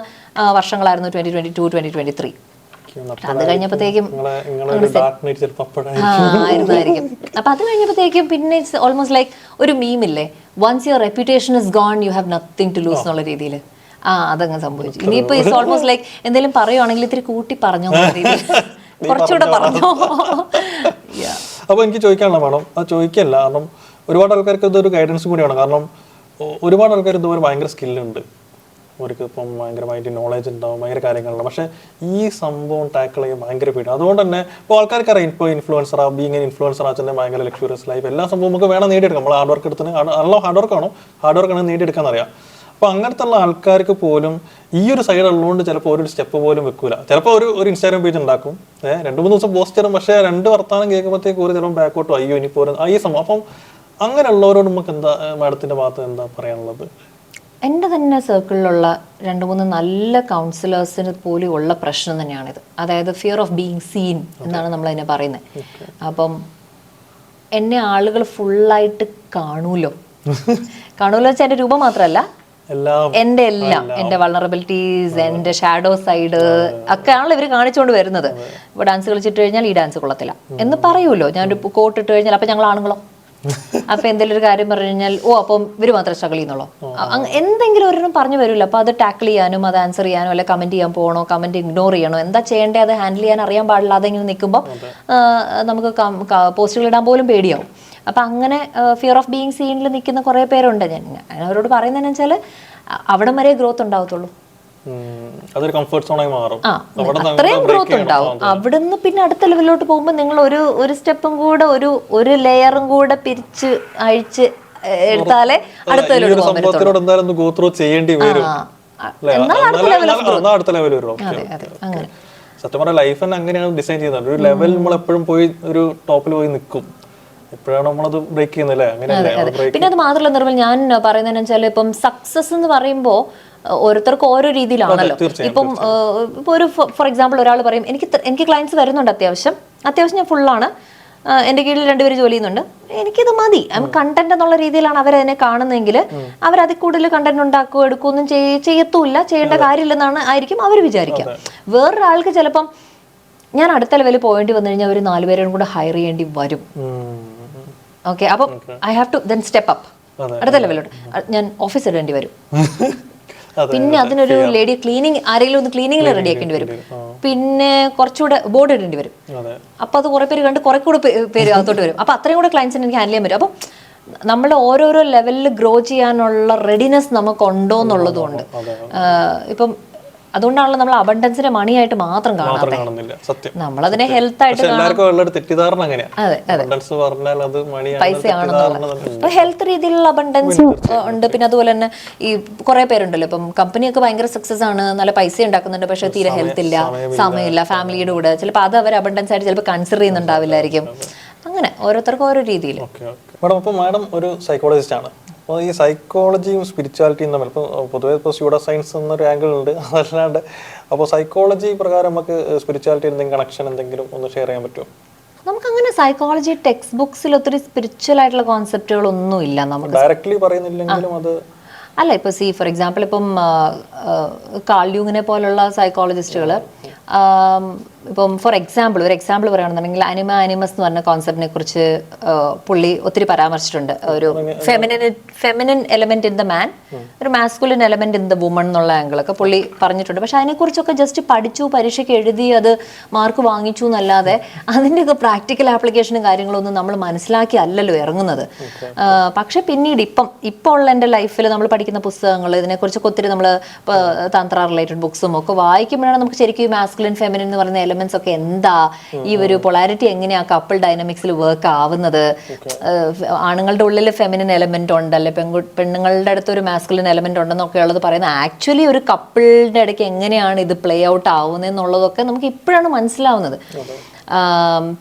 Speaker 1: വർഷങ്ങളായിരുന്നു 2022-2023. അത് കഴിഞ്ഞപ്പോഴത്തേക്കും ആയിരുന്നായിരിക്കും. അപ്പൊ അത് കഴിഞ്ഞപ്പോഴത്തേക്കും പിന്നെ ഓൾമോസ്റ്റ് ലൈക്ക് ഒരു മീമില്ലേ, once your reputation is gone you have nothing to lose എന്നുള്ള രീതിയിൽ അതങ്ങ് സംഭവിച്ചു. ഇനിയിപ്പോ ഇറ്റ്സ് ഓൾമോസ്റ്റ് ലൈക്ക് എന്തെങ്കിലും പറയുവാണെങ്കിൽ ഇത്തിരി കൂട്ടി പറഞ്ഞോ, കുറച്ചുകൂടെ പറഞ്ഞോ.
Speaker 2: അപ്പൊ എനിക്ക് ചോദിക്കാനുള്ള വേണം, അത് ചോദിക്കല്ല, കാരണം ഒരുപാട് ആൾക്കാർക്ക് ഇതൊരു ഗൈഡൻസ് കൂടിയാണ്. കാരണം ഒരുപാട് ആൾക്കാർ ഇതുപോലെ ഭയങ്കര സ്കില്ലുണ്ട്, അവർക്ക് ഇപ്പം ഭയങ്കരമായിട്ട് നോളേജ് ഉണ്ടാവും, ഭയങ്കര കാര്യങ്ങളുണ്ട്. പക്ഷേ ഈ സംഭവം ടാക്കിൾ ചെയ്യാൻ ഭയങ്കര പേടി. അതുകൊണ്ട് തന്നെ ഇപ്പോൾ ആൾക്കാർക്കറിയാം, ഇപ്പോൾ ഇൻഫ്ലുവൻസർ ബീങ് ഇൻഫ്ലുവൻസർ ആച്ചാൽ ഭയങ്കര ലക്ഷറിയസ് ലൈഫ്, എല്ലാ സംഭവം നമുക്ക് വേണം നേടിയെടുക്കാം. നമ്മൾ ഹാർഡ് വർക്ക് എടുത്തിന് നല്ല ഹാർഡ് വർക്കാണ് നേടിയെടുക്കാൻ അറിയാം. അപ്പോൾ അങ്ങനത്തെ ഉള്ള ആൾക്കാർക്ക് പോലും ഈ ഒരു സൈഡ് ഉള്ളതുകൊണ്ട് ചിലപ്പോൾ ഒരു സ്റ്റെപ്പ് പോലും വെക്കൂല. ചിലപ്പോൾ ഒരു ഇൻസ്റ്റാഗ്രാം പേജ് ഉണ്ടാക്കും, 2-3 ദിവസം പോസ്റ്റ് ചെയ്യണം, പക്ഷേ 2 വർത്താനം കേൾക്കുമ്പോഴത്തേക്ക് ഒരു ചിലപ്പോൾ ബാക്കോട്ടോ അയ്യോ ഇനിയിപ്പോൾ ഈ സംഭവം. അപ്പം അങ്ങനെയുള്ളവരോട് നമുക്ക് എന്താ മാഡത്തിൻ്റെ ഭാഗത്ത് എന്താ പറയാനുള്ളത്?
Speaker 1: എൻ്റെ തന്നെ സർക്കിളിലുള്ള 2-3 നല്ല കൗൺസിലേഴ്സിന് പോലും ഉള്ള പ്രശ്നം തന്നെയാണിത്. അതായത് ഫിയർ ഓഫ് ബീങ് സീൻ എന്നാണ് നമ്മളതിനെ പറയുന്നത്. അപ്പം എന്നെ ആളുകൾ ഫുള്ളായിട്ട് കാണൂലോ വെച്ചാൽ എൻ്റെ രൂപം മാത്രമല്ല, എന്റെ എല്ലാം എന്റെ വൾണറബിലിറ്റീസ്, എന്റെ ഷാഡോ സൈഡ് ഒക്കെ ആണല്ലോ ഇവർ കാണിച്ചുകൊണ്ട് വരുന്നത്. ഇപ്പൊ ഡാൻസ് കളിച്ചിട്ട് കഴിഞ്ഞാൽ ഈ ഡാൻസ് കൊള്ളത്തില്ല എന്ന് പറയൂല്ലോ. ഞാനൊരു കോട്ട് ഇട്ട് കഴിഞ്ഞാൽ അപ്പൊ ഞങ്ങൾ ആണുങ്ങളോ, അപ്പൊ എന്തെങ്കിലും ഒരു കാര്യം പറഞ്ഞു കഴിഞ്ഞാൽ അപ്പം ഇവര് മാത്രം സ്ട്രഗിൾ ചെയ്യുന്നുള്ളൂ, എന്തെങ്കിലും ഒരെണ്ണം പറഞ്ഞു വരില്ല. അപ്പൊ അത് ടാക്കിൾ ചെയ്യാനും അത് ആൻസർ ചെയ്യാനോ അല്ലെ കമന്റ് ചെയ്യാൻ പോകണോ, കമന്റ് ഇഗ്നോർ ചെയ്യണോ, എന്താ ചെയ്യേണ്ടത് അത് ഹാൻഡിൽ ചെയ്യാൻ അറിയാൻ പാടില്ലാതെ ഇങ്ങനെ നിൽക്കുമ്പോൾ നമുക്ക് പോസ്റ്റുകൾ ഇടാൻ പോലും പേടിയാവും. അപ്പൊ അങ്ങനെ ഫിയർ ഓഫ് ബീയിങ് സീനിൽ നിൽക്കുന്ന കുറെ പേരുണ്ട്. ഞാൻ അവരോട് പറയുന്നതെന്ന് വെച്ചാൽ അവിടം വരെ ഗ്രോത്ത് ഉണ്ടാവത്തുള്ളൂ.
Speaker 2: അതൊരു കംഫർട്ട് സോണായി മാറും.
Speaker 1: അത്രയും ഗ്രോത്ത് ഉണ്ടാവും. അവിടുന്ന് പിന്നെ അടുത്ത ലെവലിലോട്ട് പോകുമ്പോൾ നിങ്ങൾ ഒരു സ്റ്റെപ്പും കൂടെ ഒരു ലെയറും കൂടെ പിരിച്ച് അഴിച്ച് എടുത്താലേ അടുത്ത ലെവലിലോട്ട് പോകാൻ
Speaker 2: പറ്റുള്ളൂ. സത്യം പറഞ്ഞാൽ ലൈഫ് തന്നെ അങ്ങനെയാണ് ഡിസൈൻ ചെയ്യുന്നത്. ഒരു ലെവൽ നമ്മൾ എപ്പോഴും പോയി ഒരു ടോപ്പിൽ പോയി നിൽക്കും. എപ്പോഴാണ് നമ്മളത് ബ്രേക്ക് ചെയ്യുന്നില്ലേ? അങ്ങനെയല്ലേ.
Speaker 1: പിന്നെ അത് മാത്രമല്ല നിർമ്മൽ, ഞാൻ പറയുന്നതെന്ന് വെച്ചാൽ ഇപ്പം സക്സസ് എന്ന് പറയുമ്പോൾ ഓരോരുത്തർക്കും ഓരോ രീതിയിലാണല്ലോ. ഇപ്പം ഇപ്പൊ ഒരു ഫോർ എക്സാമ്പിൾ ഒരാൾ പറയും എനിക്ക് ക്ലയൻസ് വരുന്നുണ്ട്, അത്യാവശ്യം ഞാൻ ഫുള്ളാണ്, എൻ്റെ കീഴിൽ 2 പേര് ജോലി ചെയ്യുന്നുണ്ട്, എനിക്കിത് മതി, കണ്ടന്റ് എന്നുള്ള രീതിയിലാണ് അവരതിനെ കാണുന്നതെങ്കിൽ അവരതിൽ കൂടുതൽ കണ്ടന്റ് ഉണ്ടാക്കുകയോ എടുക്കുകയൊന്നും ചെയ്യത്തുമില്ല, ചെയ്യേണ്ട കാര്യമില്ലെന്നാണ് ആയിരിക്കും അവർ വിചാരിക്കുക. വേറൊരാൾക്ക് ചിലപ്പം ഞാൻ അടുത്ത ലെവലിൽ പോകേണ്ടി വന്നു കഴിഞ്ഞാൽ ഒരു 4 പേരും കൂടെ ഹയർ ചെയ്യേണ്ടി വരും. ഓക്കെ, അപ്പം I have two then step up. അടുത്ത ലെവലിലോട്ട് ഞാൻ ഓഫീസ് ഇടേണ്ടി വരും. പിന്നെ അതിനൊരു ലേഡി ക്ലീനിങ്, ആരെങ്കിലും ഒന്ന് ക്ലീനിങ്ങിൽ റെഡി ആക്കേണ്ടി വരും. പിന്നെ കുറച്ചുകൂടെ ബോർഡ് ഇടേണ്ടി വരും. അപ്പൊ അത് കുറെ പേര് കണ്ട് കുറെ കൂടെ പേര് അകത്തോട്ട് വരും. അപ്പൊ അത്രയും കൂടെ ക്ലയൻസിന് എനിക്ക് ഹാൻഡിൽ ചെയ്യാൻ പറ്റും. അപ്പം നമ്മൾ ഓരോരോ ലെവലിൽ ഗ്രോ ചെയ്യാനുള്ള റെഡിനെസ് നമുക്കുണ്ടോ എന്നുള്ളതുകൊണ്ട് ഇപ്പം അതുകൊണ്ടാണല്ലോ നമ്മൾ അബണ്ടൻസിനെ മണിയായിട്ട് മാത്രം കാണാതെ നമ്മളതിനെ ഹെൽത്ത് ആയിട്ട് പൈസയാണെന്നുള്ളത്. ഇപ്പൊ ഹെൽത്ത് രീതിയിലുള്ള അബണ്ടൻസ് ഉണ്ട്. പിന്നെ അതുപോലെ തന്നെ ഈ കുറെ പേരുണ്ടല്ലോ, ഇപ്പം കമ്പനിയൊക്കെ ഭയങ്കര സക്സസ് ആണ്, നല്ല പൈസ ഉണ്ടാക്കുന്നുണ്ട്, പക്ഷെ തീരെ ഹെൽത്ത് ഇല്ല, സമയമില്ല ഫാമിലിയുടെ കൂടെ. ചിലപ്പോൾ അത് അവർ അബണ്ടൻസ് ആയിട്ട് ചിലപ്പോൾ കൺസിഡർ ചെയ്യുന്നുണ്ടാവില്ലായിരിക്കും. അങ്ങനെ ഓരോരുത്തർക്കും ഓരോ രീതിയിൽ.
Speaker 2: മാഡം ഒരു സൈക്കോളജിസ്റ്റ് ആണ്. അപ്പോൾ ഈ സൈക്കോളജിയും സ്പിരിച്വാലിറ്റിയും തമ്മിൽ ഇപ്പോൾ പൊതുവേ ഇപ്പോൾ സ്യൂഡോ സയൻസ് എന്നൊരു ആംഗിൾ ഉണ്ട്, അതല്ലാണ്ട് അപ്പോൾ സൈക്കോളജി പ്രകാരം നമുക്ക് സ്പിരിച്വാലിറ്റി എന്തെങ്കിലും കണക്ഷൻ എന്തെങ്കിലും ഒന്ന് ഷെയർ ചെയ്യാൻ പറ്റുമോ?
Speaker 1: നമുക്കങ്ങനെ സൈക്കോളജി ടെക്സ്റ്റ് ബുക്സിൽ ഒത്തിരി സ്പിരിച്വൽ ആയിട്ടുള്ള കോൺസെപ്റ്റുകളൊന്നും ഇല്ല. നമുക്ക്
Speaker 2: ഡയറക്ട്ലി പറയുന്നില്ലെങ്കിലും അത്
Speaker 1: അല്ല. ഇപ്പോൾ ഫോർ എക്സാമ്പിൾ ഇപ്പം കാൾ യൂങ്ങിനെ പോലുള്ള സൈക്കോളജിസ്റ്റുകൾ ഇപ്പം ഒരു എക്സാമ്പിൾ പറയുകയാണെന്നുണ്ടെങ്കിൽ അനിമസ് എന്ന് പറഞ്ഞ കോൺസെപ്റ്റിനെ കുറിച്ച് പുള്ളി ഒത്തിരി പരാമർശിച്ചിട്ടുണ്ട്. ഒരു feminine element in the man, ഒരു masculine element in the woman എന്നുള്ള ആംഗിളൊക്കെ പുള്ളി പറഞ്ഞിട്ടുണ്ട്. പക്ഷെ അതിനെക്കുറിച്ചൊക്കെ ജസ്റ്റ് പഠിച്ചു, പരീക്ഷയ്ക്ക് എഴുതി, അത് മാർക്ക് വാങ്ങിച്ചു എന്നല്ലാതെ അതിൻ്റെയൊക്കെ പ്രാക്ടിക്കൽ ആപ്ലിക്കേഷനും കാര്യങ്ങളൊന്നും നമ്മൾ മനസ്സിലാക്കി അല്ലല്ലോ ഇറങ്ങുന്നത്. പക്ഷെ പിന്നീട് ഇപ്പോൾ ഉള്ള എൻ്റെ ലൈഫിൽ നമ്മൾ പഠിക്കുന്ന പുസ്തകങ്ങൾ, ഇതിനെക്കുറിച്ചൊക്കെ ഒത്തിരി നമ്മൾ തന്ത്ര റിലേറ്റഡ് ബുക്സും ഒക്കെ വായിക്കുമ്പോഴാണ് നമുക്ക് ശരിക്കും ഈ മാസ്കുലിൻ ഫെമിനിൻ എന്ന് പറയുന്ന എലമെന്റ്സ് ഒക്കെ എന്താ, ഈ ഒരു പൊളാരിറ്റി എങ്ങനെയാ കപ്പിൾ ഡൈനാമിക്സിൽ വർക്ക് ആവുന്നത്, ആണുങ്ങളുടെ ഉള്ളിൽ ഫെമിനിൻ എലമെന്റ് ഉണ്ടല്ലേ, പെണ്ണുങ്ങളുടെ അടുത്ത് ഒരു മാസ്കുലിൻ എലമെന്റ് ഉണ്ടെന്നൊക്കെ ഉള്ളത് പറയുന്നത് ആക്ച്വലി ഒരു കപ്പിളിന്റെ ഇടയ്ക്ക് എങ്ങനെയാണ് ഇത് പ്ലേ ഔട്ട് ആവുന്നത് എന്നുള്ളതൊക്കെ നമുക്ക് ഇപ്പോഴാണ് മനസ്സിലാവുന്നത്.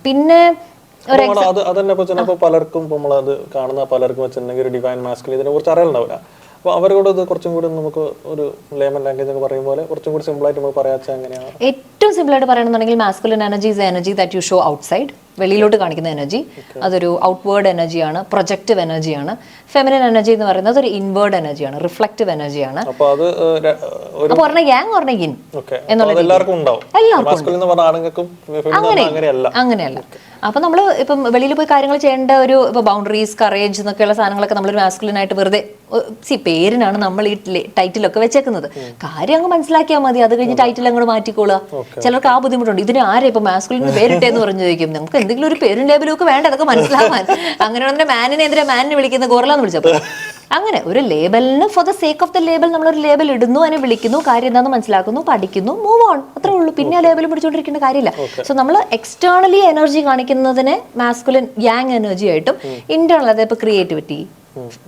Speaker 1: പിന്നെ
Speaker 2: പലർക്കും നമ്മളത് കാണുന്ന പലർക്കും വെച്ചിട്ടുണ്ടെങ്കിൽ ഒരു ഡിവൈൻ മാസ്കുലിൻ ഇതിനെ കുറിച്ച് അറിയാനുണ്ടാവില്ല. അപ്പോൾ അവരോട് ഇത് കുറച്ചും കൂടി നമുക്ക് ഒരു ലേമൻ ലാംഗ്വേജ് ഒക്കെ പറയും പോലെ കുറച്ചും കൂടി സിമ്പിളായിട്ട് നമ്മൾ പറയാച്ചാൽ എങ്ങനെയാണ്?
Speaker 1: ഏറ്റവും സിമ്പിളായിട്ട് പറയുകയാണെന്നുണ്ടെങ്കിൽ masculine energy is energy that you show outside, വെളിയിലോട്ട് കാണിക്കുന്ന എനർജി. അതൊരു ഔട്ട്വേർഡ് എനർജിയാണ്, പ്രൊജക്റ്റീവ് എനർജിയാണ്. ഫെമിനിൻ എനർജി എന്ന് പറയുന്നത് ഒരു ഇൻവേർഡ് എനർജിയാണ്, റിഫ്ലക്റ്റീവ് എനർജിയാണ്. അപ്പോൾ പറഞ്ഞ യാങ് പറഞ്ഞ ഇൻ എന്നുള്ളത് അങ്ങനെയല്ല. അപ്പൊ നമ്മൾ ഇപ്പം വെളിയിൽ പോയി കാര്യങ്ങൾ ചെയ്യേണ്ട ഒരു ഇപ്പൊ ബൗണ്ടറീസ്, കറേജ് എന്നൊക്കെയുള്ള സാധനങ്ങളൊക്കെ നമ്മളൊരു മാസ്കുലിനായിട്ട് വെറുതെ പേരിനാണ് നമ്മൾ ഈ ടൈറ്റിലൊക്കെ വെച്ചേക്കുന്നത്. കാര്യം അങ്ങ് മനസ്സിലാക്കിയാൽ മതി, അത് കഴിഞ്ഞ് ടൈറ്റിൽ അങ്ങോട്ട് മാറ്റിക്കോളുക. ചിലർക്ക് ആ ബുദ്ധിമുട്ടുണ്ട്. ഇതിന് ആരെ ഇപ്പൊ മാസ്കുലിന് പേരിട്ടേന്ന് പറഞ്ഞു ചോദിക്കും. നമുക്ക് എന്തെങ്കിലും ഒരു പേരും ലേബലും ഒക്കെ വേണ്ട, അതൊക്കെ മനസ്സിലാവാൻ. അങ്ങനെ മാനിനെതിരെ മാനിനെ വിളിക്കുന്ന ഗോറലാന്ന് വിളിച്ചപ്പോൾ അങ്ങനെ ഒരു ലേബലിന് for the sake of the label നമ്മളൊരു ലേബൽ ഇടുന്നു, അതിനെ വിളിക്കുന്നു, കാര്യം എന്താണെന്ന് മനസ്സിലാക്കുന്നു, പഠിക്കുന്നു, മൂവ് ഓൺ, അത്രേ ഉള്ളൂ. പിന്നെ ആ ലേബൽ പിടിച്ചോണ്ടിരിക്കേണ്ട കാര്യമില്ല. സോ നമ്മൾ എക്സ്റ്റേണലി എനർജി കാണിക്കുന്നതിനെ മാസ്കുലിൻ യാങ് എനർജി ആയിട്ടും, ഇന്റേണൽ അതായത് ഇപ്പൊ creativity,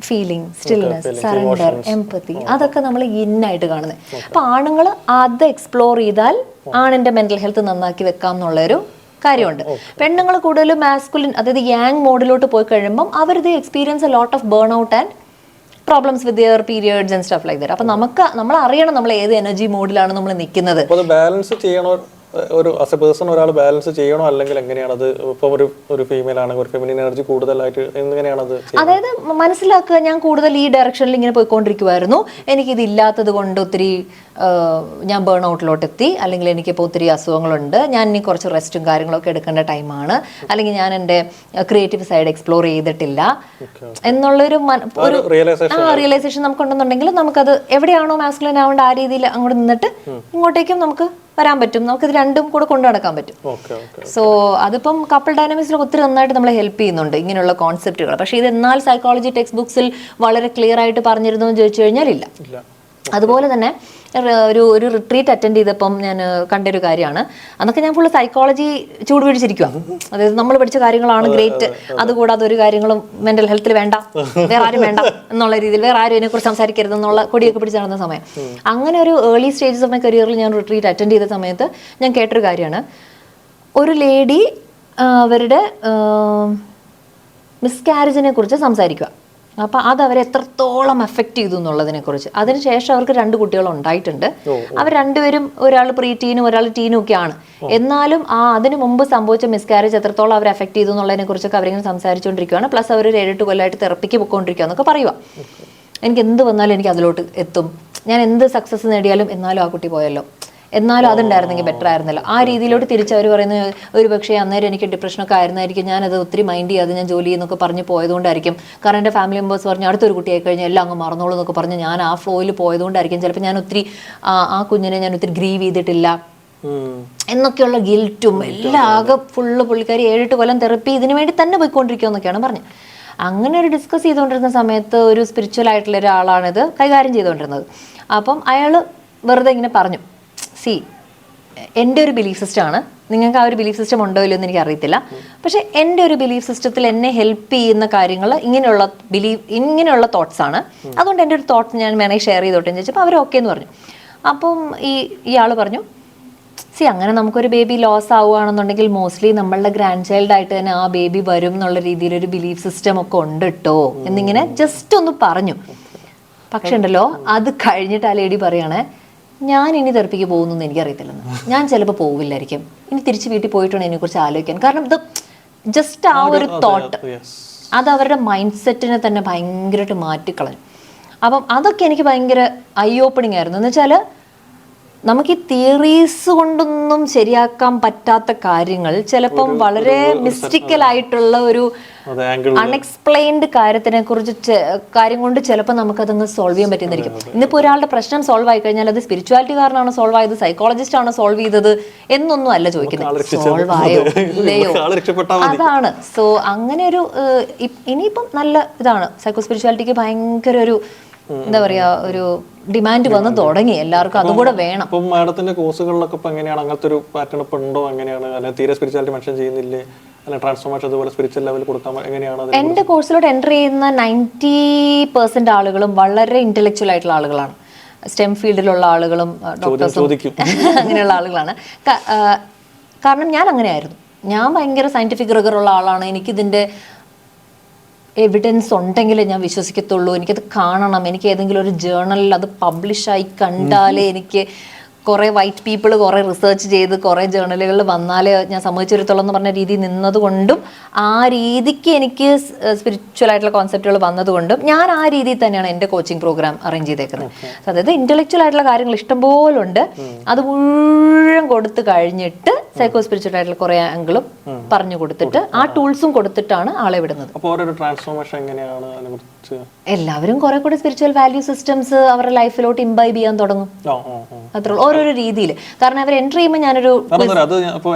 Speaker 1: feeling, stillness, surrender, empathy, അതൊക്കെ നമ്മൾ ഇന്നായിട്ട് കാണുന്നത്. അപ്പൊ ആണുങ്ങൾ അത് എക്സ്പ്ലോർ ചെയ്താൽ ആണിന്റെ മെന്റൽ ഹെൽത്ത് നന്നാക്കി വെക്കാം എന്നുള്ളൊരു കാര്യമുണ്ട്. പെണ്ണുങ്ങൾ കൂടുതലും മാസ്കുലിൻ അതായത് യാങ് മോഡിലോട്ട് പോയി കഴിയുമ്പം അവരിത് experience a lot of burn out and problems with their periods and stuff like that. അപ്പൊ നമ്മൾ അറിയണം നമ്മൾ ഏത് എനർജി മോഡിലാണ് നമ്മൾ നിൽക്കുന്നത്.
Speaker 2: ബാലൻസ് ചെയ്യണോ ഒരു ആസ് എ പേഴ്സൺ ഒരാൾ ബാലൻസ് ചെയ്യണോ അല്ലെങ്കിൽ എങ്ങനെയാണത്? ഇപ്പം ഒരു ഫീമെയിൽ ആണെങ്കിൽ ഒരു ഫെമിനിൻ എനർജി കൂടുതലായിട്ട് എങ്ങനെയാണത്?
Speaker 1: അതായത് മനസ്സിലാക്കുക, ഞാൻ കൂടുതൽ ഈ ഡയറക്ഷനിൽ ഇങ്ങനെ പോയിക്കൊണ്ടിരിക്കുമായിരുന്നു, എനിക്കിത് ഇല്ലാത്തത് കൊണ്ട് ഒത്തിരി ഞാൻ ബേൺ ഔട്ടിലോട്ട് എത്തി, അല്ലെങ്കിൽ എനിക്കിപ്പോൾ ഒത്തിരി അസുഖങ്ങളുണ്ട്, ഞാൻ ഇനി കുറച്ച് റെസ്റ്റും കാര്യങ്ങളൊക്കെ എടുക്കേണ്ട ടൈമാണ്, അല്ലെങ്കിൽ ഞാൻ എൻ്റെ ക്രിയേറ്റീവ് സൈഡ് എക്സ്പ്ലോർ ചെയ്തിട്ടില്ല എന്നുള്ളൊരു റിയലൈസേഷൻ നമുക്കുണ്ടെന്നുണ്ടെങ്കിൽ നമുക്കത് എവിടെയാണോ മാസ്കുലിൻ ആവേണ്ട ആ രീതിയിൽ അങ്ങോട്ട് നിന്നിട്ട് ഇങ്ങോട്ടേക്കും നമുക്ക് വരാൻ പറ്റും. നമുക്കിത് രണ്ടും കൂടെ കൊണ്ടു നടക്കാൻ പറ്റും. സോ അതിപ്പം കപ്പിൾ ഡൈനാമിക്സിൽ ഒത്തിരി നന്നായിട്ട് നമ്മളെ ഹെൽപ്പ് ചെയ്യുന്നുണ്ട് ഇങ്ങനെയുള്ള കോൺസെപ്റ്റുകൾ. പക്ഷേ ഇത് എന്നാൽ സൈക്കോളജി ടെക്സ്റ്റ് ബുക്സിൽ വളരെ ക്ലിയർ ആയിട്ട് പറഞ്ഞിരുന്നു എന്ന് ചോദിച്ചു കഴിഞ്ഞാൽ ഇല്ല. അതുപോലെ തന്നെ ഒരു റിട്രീറ്റ് അറ്റൻഡ് ചെയ്തപ്പം ഞാൻ കണ്ടൊരു കാര്യമാണ്, അന്നൊക്കെ ഞാൻ ഫുള്ള് സൈക്കോളജി ചൂട് പിടിച്ചിരിക്കുക. അതായത് നമ്മൾ പഠിച്ച കാര്യങ്ങളാണ് ഗ്രേറ്റ്, അതുകൂടാതെ ഒരു കാര്യങ്ങളും മെന്റൽ ഹെൽത്തിൽ വേണ്ട, വേറെ ആരും വേണ്ട എന്നുള്ള രീതിയിൽ, വേറെ ആരും ഇതിനെക്കുറിച്ച് സംസാരിക്കരുത് എന്നുള്ള കൊടിയൊക്കെ പിടിച്ച് നടന്ന സമയം. അങ്ങനെ ഒരു ഏർലി സ്റ്റേജസ് ഓഫ് മൈ കരിയറിൽ ഞാൻ റിട്രീറ്റ് അറ്റൻഡ് ചെയ്ത സമയത്ത് ഞാൻ കേട്ടൊരു കാര്യമാണ്, ഒരു ലേഡി അവരുടെ മിസ്കാരേജിനെ കുറിച്ച് സംസാരിക്കുക. അപ്പം അത് അവരെ എത്രത്തോളം എഫക്റ്റ് ചെയ്തു എന്നുള്ളതിനെക്കുറിച്ച്. അതിനുശേഷം അവർക്ക് 2 കുട്ടികൾ ഉണ്ടായിട്ടുണ്ട്. അവർ രണ്ടുപേരും, ഒരാൾ പ്രീ ടീനും ഒരാൾ ടീനും ഒക്കെയാണ്. എന്നാലും അതിന് മുമ്പ് സംഭവിച്ച മിസ്കാരേജ് എത്രത്തോളം അവർ എഫക്ട് ചെയ്തു എന്നുള്ളതിനെ കുറിച്ചൊക്കെ അവരിങ്ങനെ സംസാരിച്ചുകൊണ്ടിരിക്കുകയാണ്. പ്ലസ് അവർ 7-8 കൊല്ലമായിട്ട് തെറപ്പിക്ക് പോയിക്കൊണ്ടിരിക്കുക എന്നൊക്കെ പറയുക. എനിക്ക് എന്ത് വന്നാലും എനിക്ക് അതിലോട്ട് എത്തും, ഞാൻ എന്ത് സക്സസ് നേടിയാലും എന്നാലും ആ കുട്ടി പോയല്ലോ, എന്നാലും അതുണ്ടായിരുന്നെങ്കിൽ ബെറ്റർ ആയിരുന്നല്ലോ, ആ രീതിയിലോട്ട് തിരിച്ചവർ പറയുന്നത്. ഒരു പക്ഷേ അന്നേരം എനിക്ക് ഡിപ്രഷനൊക്കെ ആയിരുന്നായിരിക്കും, ഞാനത് ഒത്തിരി മൈൻഡ് ചെയ്യാതെ ഞാൻ ജോലി ചെയ്യുന്നൊക്കെ പറഞ്ഞ് പോയതുകൊണ്ടായിരിക്കും. കാരണം എൻ്റെ ഫാമിലി മെമ്പേഴ്സ് പറഞ്ഞു അടുത്തൊരു കുട്ടിയായി കഴിഞ്ഞാൽ എല്ലാം അങ്ങ് മറന്നോളൂ എന്നൊക്കെ പറഞ്ഞ് ഞാൻ ആ ഫ്ലോയിൽ പോയതുകൊണ്ടായിരിക്കും. ചിലപ്പോൾ ഞാൻ ഒത്തിരി ആ കുഞ്ഞിനെ ഞാൻ ഒത്തിരി ഗ്രീവ് ചെയ്തിട്ടില്ല എന്നൊക്കെയുള്ള ഗിൽറ്റും എല്ലാം ആകെ ഫുള്ള് പുള്ളിക്കാരി 7-8 കൊല്ലം തെറപ്പി ഇതിനു വേണ്ടി തന്നെ പോയിക്കൊണ്ടിരിക്കുക എന്നൊക്കെയാണ് പറഞ്ഞത്. അങ്ങനെ ഒരു ഡിസ്കസ് ചെയ്തുകൊണ്ടിരുന്ന സമയത്ത് ഒരു സ്പിരിച്വൽ ആയിട്ടുള്ള ഒരാളാണിത് കൈകാര്യം ചെയ്തുകൊണ്ടിരുന്നത്. അപ്പം അയാൾ വെറുതെ ഇങ്ങനെ പറഞ്ഞു, സി എൻ്റെ ഒരു ബിലീഫ് സിസ്റ്റമാണ്, നിങ്ങൾക്ക് ആ ഒരു ബിലീഫ് സിസ്റ്റം ഉണ്ടോ ഇല്ലയോ എന്ന് എനിക്ക് അറിയത്തില്ല, പക്ഷേ എൻ്റെ ഒരു ബിലീഫ് സിസ്റ്റത്തിൽ എന്നെ ഹെൽപ്പ് ചെയ്യുന്ന കാര്യങ്ങൾ ഇങ്ങനെയുള്ള തോട്ട്സ് ആണ്, അതുകൊണ്ട് എൻ്റെ ഒരു തോട്ട്സ് ഞാൻ വേണമെങ്കിൽ ഷെയർ ചെയ്തോട്ടെ എന്ന് ചോദിച്ചപ്പോൾ അവർ ഓക്കെ എന്ന് പറഞ്ഞു. അപ്പം ഇയാൾ പറഞ്ഞു, സി അങ്ങനെ നമുക്കൊരു ബേബി ലോസ് ആവുകയാണെന്നുണ്ടെങ്കിൽ മോസ്റ്റ്ലി നമ്മളുടെ ഗ്രാൻഡ് ചൈൽഡ് ആയിട്ട് തന്നെ ആ ബേബി വരും എന്നുള്ള രീതിയിലൊരു ബിലീഫ് സിസ്റ്റം ഒക്കെ ഉണ്ട് കേട്ടോ എന്നിങ്ങനെ ജസ്റ്റ് ഒന്ന് പറഞ്ഞു. പക്ഷെ ഉണ്ടല്ലോ, അത് കഴിഞ്ഞിട്ട് ആ ലേഡി പറയണേ, ഞാൻ ഇനി തെറപ്പിക്ക് പോകുന്നു എനിക്കറിയത്തില്ലെന്ന്, ഞാൻ ചിലപ്പോൾ പോവില്ലായിരിക്കും, ഇനി തിരിച്ച് വീട്ടിൽ പോയിട്ടാണ് ഇതിനെക്കുറിച്ച് ആലോചിക്കാൻ. കാരണം ഇത് ജസ്റ്റ് ആ ഒരു തോട്ട് അത് അവരുടെ മൈൻഡ് സെറ്റിനെ തന്നെ ഭയങ്കരമായിട്ട് മാറ്റിക്കളഞ്ഞു. അപ്പം അതൊക്കെ എനിക്ക് ഭയങ്കര ഐ ഓപ്പണിംഗ് ആയിരുന്നു. എന്ന് വെച്ചാൽ നമുക്ക് ഈ തിയറീസ് കൊണ്ടൊന്നും ശരിയാക്കാൻ പറ്റാത്ത കാര്യങ്ങൾ ചിലപ്പം വളരെ മിസ്റ്റിക്കൽ ആയിട്ടുള്ള ഒരു അൺഎക്സ്പ്ലെയിൻഡ് കാര്യം കൊണ്ട് ചിലപ്പോൾ നമുക്കതങ്ങ് സോൾവ് ചെയ്യാൻ പറ്റുന്നതായിരിക്കും. ഇന്നിപ്പോൾ ഒരാളുടെ പ്രശ്നം സോൾവ് ആയി കഴിഞ്ഞാൽ അത് സ്പിരിച്വാലിറ്റി കാരണമാണോ സോൾവ് ആയത്, സൈക്കോളജിസ്റ്റ് ആണോ സോൾവ് ചെയ്തത് എന്നൊന്നും അല്ല ചോദിക്കുന്നത്, സോൾവ് ആയോ ഇല്ലയോ അതാണ്. സോ അങ്ങനെ ഒരു ഇനിയിപ്പം നല്ല ഇതാണ്, സൈക്കോ സ്പിരിച്വാലിറ്റിക്ക് ഭയങ്കര ഒരു എന്താ പറയാ ഒരു ഡിമാൻഡ് വന്ന് തുടങ്ങി, എല്ലാവർക്കും അതും കൂടെ വേണം.
Speaker 2: അപ്പം മാഡത്തിന്റെ കോഴ്സുകളിലൊക്കെ ഇപ്പൊ എങ്ങനെയാണ് അങ്ങനത്തെ ഒരു പാറ്റേൺ ഇപ്പൊ ഉണ്ടോ? എങ്ങനെയാണ്, അല്ലെങ്കിൽ തീരെ സ്പിരിച്വാലിറ്റി മെൻഷൻ ചെയ്യുന്നില്ലേ, അല്ലെങ്കിൽ ട്രാൻസ്ഫോർമേഷൻ അതുപോലെ സ്പിരിച്വൽ ലെവൽ കൊടുക്കാൻ എങ്ങനെയാണ്?
Speaker 1: എന്റെ കോഴ്സിലോട്ട് എൻ്റർ ചെയ്യുന്ന 90% ആളുകളും വളരെ ഇന്റലക്ച്വൽ ആയിട്ടുള്ള ആളുകളാണ്, സ്റ്റെം ഫീൽഡിലുള്ള ആളുകളും ഡോക്ടേഴ്സും അങ്ങനെയുള്ള ആളുകളാണ്. കാരണം ഞാൻ അങ്ങനെയായിരുന്നു, ഞാൻ ഭയങ്കര സയന്റിഫിക് റിഗറുള്ള ആളാണ്, എനിക്കിതിന്റെ എവിഡൻസ് ഉണ്ടെങ്കിലേ ഞാൻ വിശ്വസിക്കത്തുള്ളൂ, എനിക്കത് കാണണം, എനിക്ക് ഏതെങ്കിലും ഒരു ജേർണലിൽ അത് പബ്ലിഷായി കണ്ടാലേ എനിക്ക് കുറേ വൈറ്റ് പീപ്പിൾ കുറേ റിസർച്ച് ചെയ്ത് കുറേ ജേർണലുകളിൽ വന്നാലേ ഞാൻ സമ്മതിച്ചിരുത്തുള്ളൂ എന്ന് പറഞ്ഞ രീതി നിന്നതുകൊണ്ടും ആ രീതിക്ക് എനിക്ക് സ്പിരിച്വൽ ആയിട്ടുള്ള കോൺസെപ്റ്റുകൾ വന്നതുകൊണ്ടും ഞാൻ ആ രീതിയിൽ തന്നെയാണ് എൻ്റെ കോച്ചിങ് പ്രോഗ്രാം അറേഞ്ച് ചെയ്തേക്കുന്നത്. അതായത് ഇന്റലക്ച്വൽ ആയിട്ടുള്ള കാര്യങ്ങൾ ഇഷ്ടംപോലുണ്ട്, അത് മുഴുവൻ കൊടുത്തു കഴിഞ്ഞിട്ട് സൈക്കോ സ്പിരിച്വൽ ആയിട്ടുള്ള കുറേ ആംഗിളും പറഞ്ഞു കൊടുത്തിട്ട് ആ ടൂൾസും കൊടുത്തിട്ടാണ് ആളെ വിടുന്നത്. എല്ലാവരും കുറെ കൂടി സ്പിരിച്വൽ വാല്യൂ സിസ്റ്റംസ് അവരുടെ ലൈഫിലോട്ട് ഇംബൈബ് ചെയ്യാൻ തുടങ്ങും, അത്ര ഓരോരോ രീതിയിൽ. കാരണം അവർ എൻട്രി ചെയ്യുമ്പോൾ ഞാനൊരു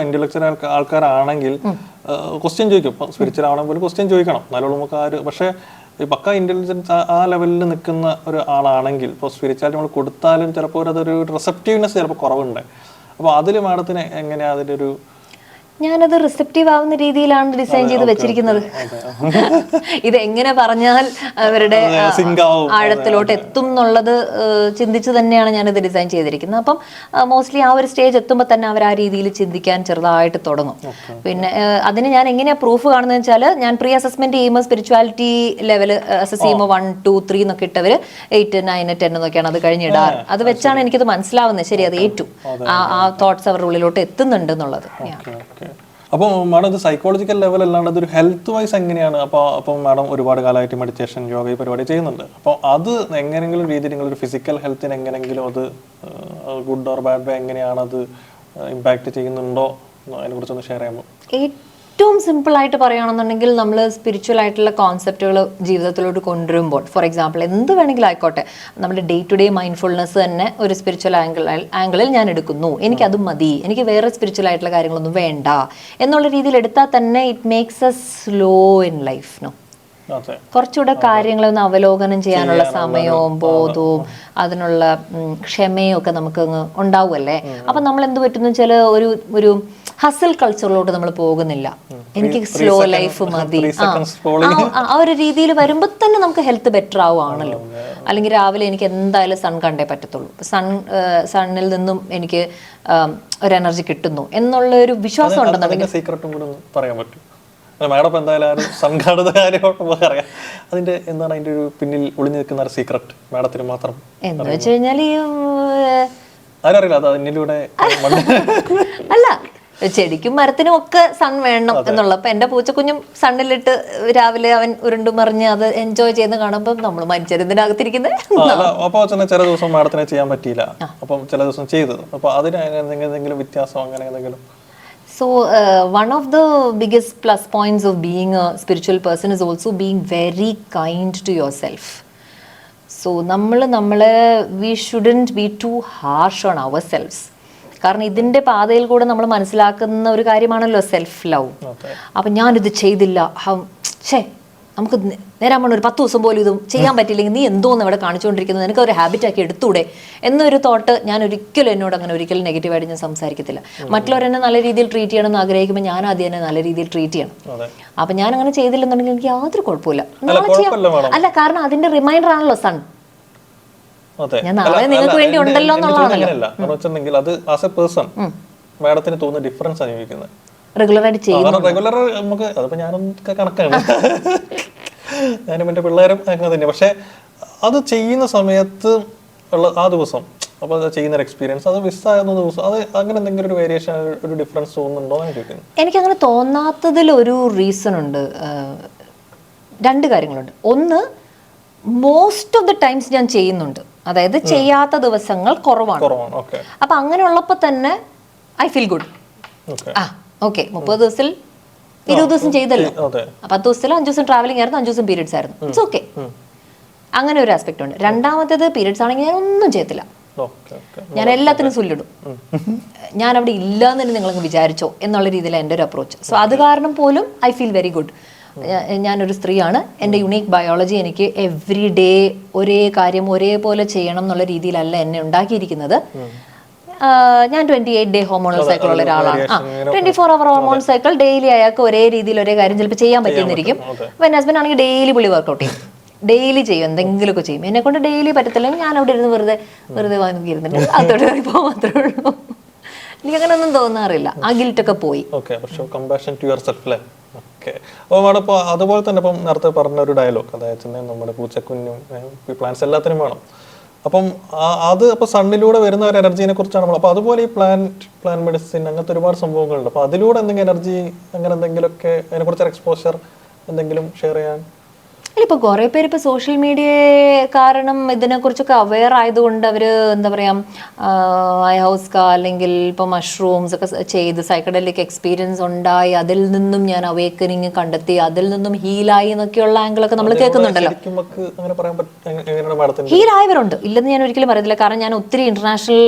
Speaker 2: ഇന്റലക്ച്വൽ ആൾക്കാരാണെങ്കിൽ ക്വസ്റ്റ്യൻ ചോദിക്കും, സ്പിരിച്വൽ ആണെങ്കിൽ ക്വസ്റ്റ്യൻ ചോദിക്കണം, എന്നാലും നമുക്ക് പക്ഷേ പക്ക ഇന്റലിജൻസ് ആ ലെവലിൽ നിൽക്കുന്ന ഒരു ആളാണെങ്കിൽ ഇപ്പോൾ സ്പിരിച്വാലിറ്റി നമ്മൾ കൊടുത്താലും ചിലപ്പോൾ അതൊരു റിസപ്റ്റീവ്നെസ് ചിലപ്പോൾ കുറവുണ്ട്. അപ്പോൾ അതിൽ മാഡത്തിന് എങ്ങനെയാണ് അതിൻ്റെ ഒരു
Speaker 1: ഞാനത് റിസെപ്റ്റീവ് ആവുന്ന രീതിയിലാണ് ഡിസൈൻ ചെയ്ത് വെച്ചിരിക്കുന്നത്. ഇത് എങ്ങനെ പറഞ്ഞാൽ അവരുടെ ആഴത്തിലോട്ട് എത്തും എന്നുള്ളത് ചിന്തിച്ച് തന്നെയാണ് ഞാനിത് ഡിസൈൻ ചെയ്തിരിക്കുന്നത്. അപ്പം മോസ്റ്റ്ലി ആ ഒരു സ്റ്റേജ് എത്തുമ്പോൾ തന്നെ അവർ ആ രീതിയിൽ ചിന്തിക്കാൻ ചെറുതായിട്ട് തുടങ്ങും. പിന്നെ അതിന് ഞാൻ എങ്ങനെയാ പ്രൂഫ് കാണുന്നത് വെച്ചാൽ, ഞാൻ പ്രീ അസസ്മെന്റ് ചെയ്യുമ്പോൾ സ്പിരിച്വാലിറ്റി ലെവൽ അസസ് ചെയ്യുമ്പോൾ 1, 2, 3 എന്നൊക്കെ ഇട്ടവർ 8, 9, 10 എന്നൊക്കെയാണ് അത് കഴിഞ്ഞ് ഇടാറ്. അത് വെച്ചാണ് എനിക്കത് മനസ്സിലാവുന്നത്, ശരി അത് ഏറ്റു, ആ തോട്ട്സ് അവരുടെ ഉള്ളിലോട്ട് എത്തുന്നുണ്ട് എന്നുള്ളത്.
Speaker 2: അപ്പോൾ മാഡം ഇത് സൈക്കോളജിക്കൽ ലെവൽ അല്ലാണ്ട് അതൊരു ഹെൽത്ത് വൈസ് എങ്ങനെയാണ്? അപ്പോൾ മാഡം ഒരുപാട് കാലമായിട്ട് മെഡിറ്റേഷൻ, യോഗ ഈ പരിപാടി ചെയ്യുന്നുണ്ട്. അപ്പോൾ അത് എങ്ങനെയെങ്കിലും രീതിയിൽ നിങ്ങളൊരു ഫിസിക്കൽ ഹെൽത്തിന് എങ്ങനെയെങ്കിലും അത് ഗുഡ് ഓർ ബാഡ് വേ എങ്ങനെയാണ് അത് ഇമ്പാക്ട് ചെയ്യുന്നുണ്ടോ അതിനെക്കുറിച്ചൊന്ന് ഷെയർ ചെയ്യാമോ?
Speaker 1: ഏറ്റവും സിമ്പിളായിട്ട് പറയുകയാണെന്നുണ്ടെങ്കിൽ, നമ്മൾ സ്പിരിച്വൽ ആയിട്ടുള്ള കോൺസെപ്റ്റുകൾ ജീവിതത്തിലോട്ട് കൊണ്ടുവരുമ്പോൾ, ഫോർ എക്സാമ്പിൾ എന്ത് വേണമെങ്കിലും ആയിക്കോട്ടെ, നമ്മുടെ ഡേ ടു ഡേ മൈൻഡ്ഫുൾനെസ് തന്നെ ഒരു സ്പിരിച്വൽ ആംഗിളിൽ ഞാൻ എടുക്കുന്നു, എനിക്കത് മതി, എനിക്ക് വേറെ സ്പിരിച്വൽ ആയിട്ടുള്ള കാര്യങ്ങളൊന്നും വേണ്ട എന്നുള്ള രീതിയിൽ എടുത്താൽ തന്നെ it makes us slow in life. No, കുറച്ചുകൂടെ കാര്യങ്ങളൊന്ന് അവലോകനം ചെയ്യാനുള്ള സമയവും ബോധവും അതിനുള്ള ക്ഷമയും ഒക്കെ നമുക്ക് ഉണ്ടാവുമല്ലേ. അപ്പം നമ്മൾ എന്ത് പറ്റുന്ന വെച്ചാൽ ഒരു ഹസിൽ കൾച്ചറിലോട്ട് നമ്മൾ പോകുന്നില്ല, എനിക്ക് സ്ലോ ലൈഫ് മതി, ആ ഒരു രീതിയിൽ വരുമ്പോൾ തന്നെ നമുക്ക് ഹെൽത്ത് ബെറ്റർ ആവുകയാണല്ലോ. അല്ലെങ്കിൽ രാവിലെ എനിക്ക് എന്തായാലും സൺ കണ്ടേ പറ്റത്തുള്ളൂ, സണ്ണിൽ നിന്നും എനിക്ക് ഒരു എനർജി കിട്ടുന്നു എന്നുള്ള ഒരു വിശ്വാസം ഉണ്ടെന്നുണ്ടെങ്കിൽ
Speaker 2: പറയാൻ പറ്റും. മാഡം എന്തായാലും സംഘാടക കാര്യമായിട്ട് അറിയാം, അതിന്റെ എന്താണ് അതിന്റെ ഒരു പിന്നിൽ ഒളിഞ്ഞു നിൽക്കുന്ന ഒരു സീക്രട്ട് മാഡത്തിന് മാത്രം
Speaker 1: എന്ന് വെച്ച് കഴിഞ്ഞാൽ
Speaker 2: ആരറിയില്ല, അത് അതിലൂടെ
Speaker 1: അല്ല, ചെടിക്കും മരത്തിനും ഒക്കെ സൺ വേണം എന്നുള്ള. അപ്പൊ എന്റെ പൂച്ചക്കുഞ്ഞും സണ്ണിലിട്ട് രാവിലെ അവൻ ഉരുണ്ടു മറിഞ്ഞ് അത് എൻജോയ് ചെയ്യുന്ന കാണുമ്പോൾ നമ്മൾ മനുഷ്യരിതിനകത്തിരിക്കുന്നത്.
Speaker 2: അപ്പൊ ചില ദിവസം മാഡത്തിനെ ചെയ്യാൻ പറ്റിയില്ല, അപ്പം ചില ദിവസം ചെയ്തത്, അപ്പൊ അതിന് എന്തെങ്കിലും വ്യത്യാസം അങ്ങനെ എന്തെങ്കിലും?
Speaker 1: So one of the biggest plus points of being a spiritual person is also being very kind to yourself. So we shouldn't be too harsh on ourselves. കാരണം ഇതിന്റെ പാതയിൽ കൂടെ നമ്മൾ മനസ്സിലാക്കുന്ന ഒരു കാര്യമാണല്ലോ സെൽഫ് ലവ്. അപ്പം ഞാനിത് ചെയ്തില്ല, നമുക്ക് നേരാൻ പോണ ഒരു 10 ദിവസം പോലും ഇത് ചെയ്യാൻ പറ്റില്ലെങ്കിൽ നീ എന്തോന്ന് ഇവിടെ കാണിച്ചുകൊണ്ടിരിക്കുന്നത്, നിനക്ക് ഒരു ഹാബിറ്റാക്കി എടുത്തൂടെ എന്നൊരു തോട്ട് ഞാൻ ഒരിക്കലും എന്നോട് അങ്ങനെ ഒരിക്കലും നെഗറ്റീവായിട്ട് ഞാൻ സംസാരിക്കത്തില്ല. മറ്റുള്ളവരെന്നെ നല്ല രീതിയിൽ ട്രീറ്റ് ചെയ്യണം എന്ന് ആഗ്രഹിക്കുമ്പോൾ ഞാൻ ആദ്യം തന്നെ നല്ല രീതിയിൽ ട്രീറ്റ് ചെയ്യണം. അപ്പം ഞാൻ അങ്ങനെ ചെയ്തില്ലെന്നുണ്ടെങ്കിൽ എനിക്ക് യാതൊരു കുഴപ്പമില്ല. അല്ല, കാരണം അതിന്റെ റിമൈൻഡർ ആണല്ലോ സൺ. ഞാൻ നാളെ നിങ്ങൾക്ക് വേണ്ടി ഉണ്ടല്ലോ എന്നുള്ളതാണല്ലോ.
Speaker 2: അത് ആസ് എ പേഴ്സൺ മാഡത്തിന് തോന്നുന്ന ഡിഫറൻസ് അനുഭവിക്കുന്നത്
Speaker 1: റെഗുലറായിട്ട് ചെയ്യുന്നു.
Speaker 2: റെഗുലർ നമുക്ക് അതിപ്പോ ഞാനൊക്കെ കണക്കാണ്, ഞാനും എൻ്റെ പിള്ളേരും അങ്ങനെ തന്നെ. പക്ഷെ അത് ചെയ്യുന്ന സമയത്ത് ഉള്ള ആ ദിവസം, അപ്പോൾ അത് ചെയ്യുന്ന ഒരു എക്സ്പീരിയൻസ്, അത് മിസ്സാകുന്ന ദിവസം, അത് അങ്ങനെ എന്തെങ്കിലും ഒരു വേരിയേഷൻ, ഒരു ഡിഫറൻസ് തോന്നുന്നുണ്ടോ എന്ന് ചോദിക്കുന്നത്?
Speaker 1: എനിക്കങ്ങനെ തോന്നാത്തതിൽ ഒരു റീസൺ ഉണ്ട്, 2 കാര്യങ്ങളുണ്ട്. ഒന്ന്, മോസ്റ്റ് ഓഫ് ദ ടൈംസ് ഞാൻ ചെയ്യുന്നുണ്ട്, അതായത് ചെയ്യാത്ത ദിവസങ്ങൾ കുറവാണ്. അപ്പൊ അങ്ങനെ ഉള്ളപ്പോ തന്നെ ഐ ഫീൽ ഗുഡ്. ഓക്കെ, 30 ദിവസത്തിൽ 20 ദിവസം ചെയ്തല്ലോ, 10 ദിവസത്തിൽ 5 ദിവസം ട്രാവലിംഗ് ആയിരുന്നു, 5 ദിവസം പീരീഡ്സ് ആയിരുന്നു, ഇറ്റ്സ് ഓക്കെ. അങ്ങനെ ഒരു ആസ്പെക്ട് ഉണ്ട്. രണ്ടാമത്തേത്, പീരീഡ്സ് ആണെങ്കിൽ ഞാൻ ഒന്നും ചെയ്യത്തില്ല, ഞാൻ എല്ലാത്തിനും സുല്ലിടും. ഞാൻ അവിടെ ഇല്ലാന്ന് തന്നെ നിങ്ങളങ്ങ് വിചാരിച്ചോ എന്നുള്ള രീതിയിലാണ് എൻ്റെ ഒരു അപ്രോച്ച്. സോ അത് കാരണം പോലും ഐ ഫീൽ വെരി ഗുഡ്. ഞാനൊരു സ്ത്രീയാണ്, എൻ്റെ യുണീക്ക് ബയോളജി എനിക്ക് എവ്രി ഡേ ഒരേ കാര്യം ഒരേപോലെ ചെയ്യണം എന്നുള്ള രീതിയിലല്ല എന്നെ ഉണ്ടാക്കിയിരിക്കുന്നത്. ഞാൻ 28 ഡേ ഹോർമോണൽ സൈക്കിൾ ഉള്ള ഒരാളാണ്. 24 അവർ ഹോർമോൺ സൈക്കിൾ ഡെയിലി അയാൾക്ക് ഒരേ രീതിയിൽ ഒരേ കാര്യം ചിലപ്പോൾ ചെയ്യാൻ പറ്റുന്നിരിക്കും. അപ്പം എൻ്റെ ഹസ്ബൻഡ് ആണെങ്കിൽ ഡെയിലി പുള്ളി വർക്കൗട്ട് ചെയ്യും, ഡെയിലി ചെയ്യും, എന്തെങ്കിലുമൊക്കെ ചെയ്യും. എന്നെ കൊണ്ട് ഡെയിലി പറ്റത്തില്ലെങ്കിൽ ഞാൻ അവിടെ ഇരുന്ന് വെറുതെ വാങ്ങിയിരുന്നുണ്ട്, അതോടെ ഇപ്പോൾ മാത്രമേ ഉള്ളൂ. എനിക്കങ്ങനെ ഒന്നും തോന്നാറില്ല, ആ ഗിൽറ്റൊക്കെ പോയി.
Speaker 2: അപ്പോൾ മാഡം ഇപ്പോൾ അതുപോലെ തന്നെ ഇപ്പം നേരത്തെ പറഞ്ഞ ഒരു ഡയലോഗ്, അതായത് നമ്മുടെ പൂച്ചക്കുഞ്ഞും പ്ലാന്റ്സ് എല്ലാത്തിനും വേണം. അപ്പം അത് അപ്പോൾ സണ്ണിലൂടെ വരുന്ന ഒരു എനർജീനെ കുറിച്ചാണ് നമ്മൾ. അപ്പോൾ അതുപോലെ ഈ പ്ലാന്റ് മെഡിസിൻ അങ്ങനത്തെ ഒരുപാട് സംഭവങ്ങളുണ്ട്. അപ്പോൾ അതിലൂടെ എന്തെങ്കിലും എനർജി അങ്ങനെ എന്തെങ്കിലുമൊക്കെ അതിനെക്കുറിച്ചൊരു എക്സ്പോഷർ എന്തെങ്കിലും ഷെയർ ചെയ്യാൻ?
Speaker 1: ഇപ്പോൾ കുറേ പേര് ഇപ്പോൾ സോഷ്യൽ മീഡിയ കാരണം ഇതിനെക്കുറിച്ചൊക്കെ അവെയർ ആയതുകൊണ്ട് അവർ എന്താ പറയുക, അയഹൗസ്ക അല്ലെങ്കിൽ ഇപ്പോൾ മഷ്റൂംസ് ഒക്കെ ചെയ്ത് സൈക്കഡലിക് എക്സ്പീരിയൻസ് ഉണ്ടായി അതിൽ നിന്നും ഞാൻ അവേക്കനിങ് കണ്ടെത്തി അതിൽ നിന്നും ഹീലായി എന്നൊക്കെയുള്ള ആംഗിളൊക്കെ നമ്മൾ കേൾക്കുന്നുണ്ടല്ലോ. ഹീലായവരുണ്ട്, ഇല്ലെന്ന് ഞാൻ ഒരിക്കലും പറയത്തില്ല. കാരണം ഞാൻ ഒത്തിരി ഇന്റർനാഷണൽ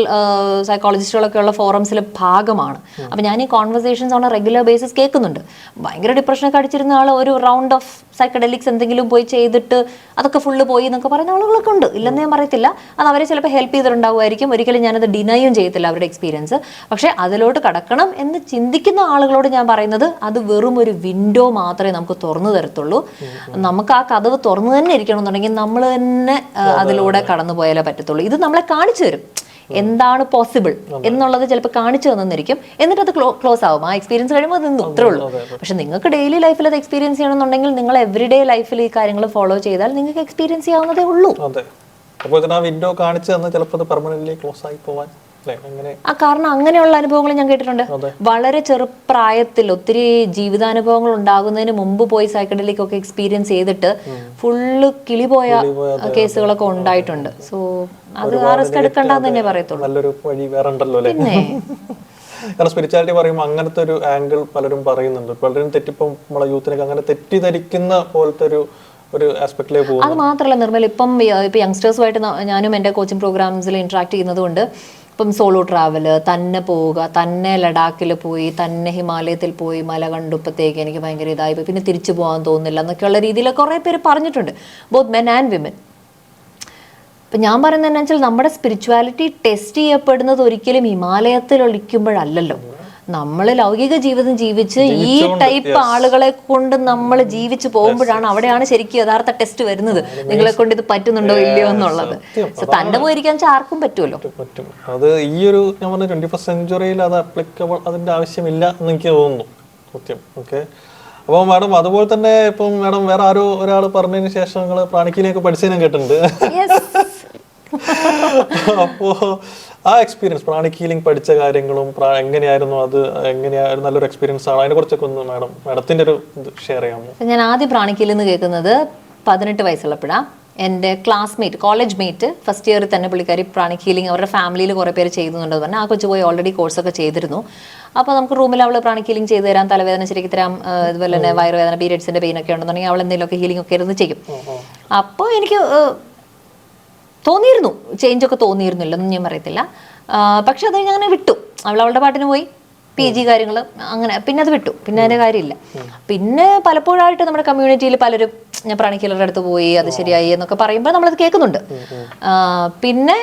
Speaker 1: സൈക്കോളജിസ്റ്റുകളൊക്കെ ഉള്ള ഫോറംസിൽ ഭാഗമാണ്. അപ്പം ഞാൻ ഈ conversations on A regular basis കേൾക്കുന്നുണ്ട്. ഭയങ്കര ഡിപ്രഷനൊക്കെ അടിച്ചിരുന്ന ആൾ ഒരു റൗണ്ട് ഓഫ് സൈക്കഡലിക്സ് എന്തെങ്കിലും പോയി ചെയ്തിട്ട് അതൊക്കെ ഫുള്ള് പോയി എന്നൊക്കെ പറയുന്ന ആളുകളൊക്കെ ഉണ്ട്, ഇല്ലെന്ന് ഞാൻ പറയത്തില്ല. അത് അവരെ ചിലപ്പോൾ ഹെൽപ്പ് ചെയ്തിട്ടുണ്ടാവുമായിരിക്കും, ഒരിക്കലും ഞാനത് ഡിനൈയും ചെയ്യത്തില്ല അവരുടെ എക്സ്പീരിയൻസ്. പക്ഷേ അതിലോട്ട് കടക്കണം എന്ന് ചിന്തിക്കുന്ന ആളുകളോട് ഞാൻ പറയുന്നത് അത് വെറും ഒരു വിൻഡോ മാത്രമേ നമുക്ക് തുറന്നു തരത്തുള്ളൂ. നമുക്ക് ആ കതവ് തുറന്നു തന്നെ ഇരിക്കണം എന്നുണ്ടെങ്കിൽ നമ്മൾ തന്നെ അതിലൂടെ കടന്നു പോയാലേ പറ്റത്തുള്ളൂ. ഇത് നമ്മളെ കാണിച്ചു തരും എന്താണ് പോസിബിൾ എന്നുള്ളത്, ചിലപ്പോൾ കാണിച്ചു തന്നിരിക്കും, എന്നിട്ട് അത് ക്ലോസ് ആവും. ആ എക്സ്പീരിയൻസ് കഴിയുമ്പോൾ അത് ഇത്രേ ഉള്ളൂ. പക്ഷെ നിങ്ങൾക്ക് ഡെയിലി ലൈഫിൽ അത് എക്സ്പീരിയൻസ് ചെയ്യണമെന്നുണ്ടെങ്കിൽ നിങ്ങൾ എവറിഡേ ലൈഫിൽ ഈ കാര്യങ്ങൾ ഫോളോ ചെയ്താൽ നിങ്ങൾക്ക് എക്സ്പീരിയൻസ് ചെയ്യാവുന്നതേ ഉള്ളൂ.
Speaker 2: അതെ, അപ്പോൾ ഇതിന് ആ വിൻഡോ കാണിച്ചു തന്നാൽ ചിലപ്പോൾ അത് പെർമനന്റ്ലി ക്ലോസ് ആയി പോവാൻ.
Speaker 1: കാരണം അങ്ങനെയുള്ള അനുഭവങ്ങൾ ഞാൻ കേട്ടിട്ടുണ്ട്. വളരെ ചെറുപ്രായത്തിൽ ഒത്തിരി ജീവിതാനുഭവങ്ങൾ ഉണ്ടാകുന്നതിന് മുമ്പ് പോയി സൈക്കഡലിക്കൊക്കെ എക്സ്പീരിയൻസ് ചെയ്തിട്ട് ഫുള്ള് കിളിപോയ കേസുകളൊക്കെ ഉണ്ടായിട്ടുണ്ട്. സോ അത് ആ റിസ്ക് എടുക്കണ്ടെന്ന് തന്നെ പറയത്തുള്ളൂ.
Speaker 2: നല്ലൊരു വഴി വേറെ ഉണ്ടല്ലോ അല്ലേ? കാരണം സ്പിരിച്വാലിറ്റി പറയുമ്പോൾ അങ്ങനത്തെ ഒരു ആംഗിൾ പലരും പറയുന്നുണ്ട്. പലരും തെറ്റിപ്പം നമ്മളെ യൂത്തിനൊക്കെ അങ്ങനെ തെറ്റിദ്ധരിക്കുന്ന പോലത്തെ ഒരു ആസ്പെക്റ്റിലേക്ക് പോകും.
Speaker 1: അത് മാത്രമല്ല നിർമ്മൽ, ഇപ്പം യങ്സ്റ്റേഴ്സുമായിട്ട് ഞാനും എൻ്റെ കോച്ചിങ് പ്രോഗ്രാംസിൽ ഇന്ററാക്ട് ചെയ്യുന്നത് കൊണ്ട് ഇപ്പം സോളോ ട്രാവല്, തന്നെ പോവുക, തന്നെ ലഡാക്കിൽ പോയി, തന്നെ ഹിമാലയത്തിൽ പോയി മല കണ്ടുപ്പത്തേക്ക് എനിക്ക് ഭയങ്കര ഇതായി പോയി, പിന്നെ തിരിച്ചു പോകാൻ തോന്നുന്നില്ല എന്നൊക്കെയുള്ള രീതിയിൽ കുറേ പേര് പറഞ്ഞിട്ടുണ്ട്, ബോത്ത് മെൻ ആൻഡ് വിമൻ. ഇപ്പം ഞാൻ പറയുന്നത് എന്താ വെച്ചാൽ നമ്മുടെ സ്പിരിച്വാലിറ്റി ടെസ്റ്റ് ചെയ്യപ്പെടുന്നത് ഒരിക്കലും ഹിമാലയത്തിൽ ഒളിക്കുമ്പോഴല്ലല്ലോ. നമ്മൾ ലൗകിക ജീവിതം ജീവിച്ച് ഈ ടൈപ്പ് ആളുകളെ കൊണ്ട് നമ്മൾ ജീവിച്ചു പോകുമ്പോഴാണ് അവിടെയാണ് ശരിക്കും യഥാർത്ഥ ടെസ്റ്റ് വരുന്നത്, നിങ്ങളെ കൊണ്ട് ഇത് പറ്റുന്നുണ്ടോ ഇല്ലയോ എന്നുള്ളത്. തന്നെ പോയിരിക്കാൻ ആർക്കും പറ്റുമല്ലോ.
Speaker 2: അത് ഈ ഒരു ഞാൻ പറഞ്ഞ 21st സെഞ്ച്വറിയിൽ അത് അപ്ലിക്കബിൾ, അതിന്റെ ആവശ്യമില്ല എന്ന് എനിക്ക് തോന്നുന്നു സത്യം. ഓക്കെ, അപ്പോൾ മാഡം അതുപോലെ തന്നെ ഇപ്പം മാഡം വേറെ ആരോ ഒരാൾ പറഞ്ഞതിന് ശേഷം നിങ്ങൾ പ്രാണിക്കിനെയൊക്കെ പഠിച്ചതിനും കേട്ടിട്ടുണ്ട്. അപ്പോ ആ എക്സ്പീരിയൻസ്, പ്രാണിക് ഹീലിംഗ് പഠിച്ച കാര്യങ്ങളും എങ്ങനെയായിരുന്നു, അത് എങ്ങനെയായിരുന്നു, നല്ലൊരു എക്സ്പീരിയൻസ് ആണ്, അതിനെ കുറിച്ചൊക്കെ ഒന്ന് മാഡത്തിന്റെ ഒരു ഷെയർ ചെയ്യാമോ?
Speaker 1: ഞാൻ ആദ്യം പ്രാണിക് ഹീലിംഗ് കേൾക്കുന്നത് 18 വയസ്സുള്ളപ്പോഴാണ്. എൻ്റെ ക്ലാസ്മേറ്റ്, കോളേജ് മേറ്റ്, ഫസ്റ്റ് ഇയറിൽ തന്നെ പുള്ളിക്കാരി പ്രാണിക് ഹീലിംഗ് അവരുടെ ഫാമിലിയിൽ കുറേ പേര് ചെയ്യുന്നുണ്ടെന്ന് പറഞ്ഞാൽ ആ കൊച്ചു പോയി ഓൾറെഡി കോഴ്സൊക്കെ ചെയ്തിരുന്നു. അപ്പോൾ നമുക്ക് റൂമിൽ അവൾ പ്രാണിക് ഹീലിംഗ് ചെയ്ത് തരാം, തലവേദന ശരിക്കും തരാം, അതുപോലെ തന്നെ വയറുവേദന, പീരിയഡ്സിൻ്റെ പെയിനൊക്കെ ഉണ്ടെന്നുണ്ടെങ്കിൽ അവൾ എന്തെങ്കിലുമൊക്കെ ഹീലിംഗ് ഒക്കെ ഇരുന്ന് ചെയ്യും. അപ്പോൾ എനിക്ക് തോന്നിയിരുന്നു, ചേഞ്ചൊക്കെ തോന്നിയിരുന്നില്ലെന്നും ഞാൻ പറയത്തില്ല. പക്ഷെ അത് ഞാൻ അങ്ങനെ വിട്ടു. അവളുടെ പാട്ടിന് പോയി PG കാര്യങ്ങൾ അങ്ങനെ, പിന്നെ അത് വിട്ടു, പിന്നെ അതിൻ്റെ കാര്യമില്ല. പിന്നെ പലപ്പോഴായിട്ട് നമ്മുടെ കമ്മ്യൂണിറ്റിയിൽ പലരും ഞാൻ പ്രാണിക് ഹീലറുടെ അടുത്ത് പോയി അത് ശരിയായി എന്നൊക്കെ പറയുമ്പോൾ നമ്മളത് കേൾക്കുന്നുണ്ട്. പിന്നെ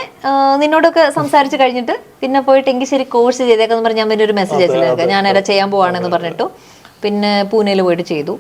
Speaker 1: നിന്നോടൊക്കെ സംസാരിച്ച് കഴിഞ്ഞിട്ട് പിന്നെ പോയിട്ട് എങ്കിൽ ശരി കോഴ്സ് ചെയ്തേക്കെന്ന് പറഞ്ഞ് ഞാൻ പിന്നെ ഒരു മെസ്സേജ് അയച്ചില്ല, ഞാൻ അത് ചെയ്യാൻ പോവാണെന്ന് പറഞ്ഞിട്ടു. പിന്നെ പൂനെയിൽ പോയിട്ട് ചെയ്തു.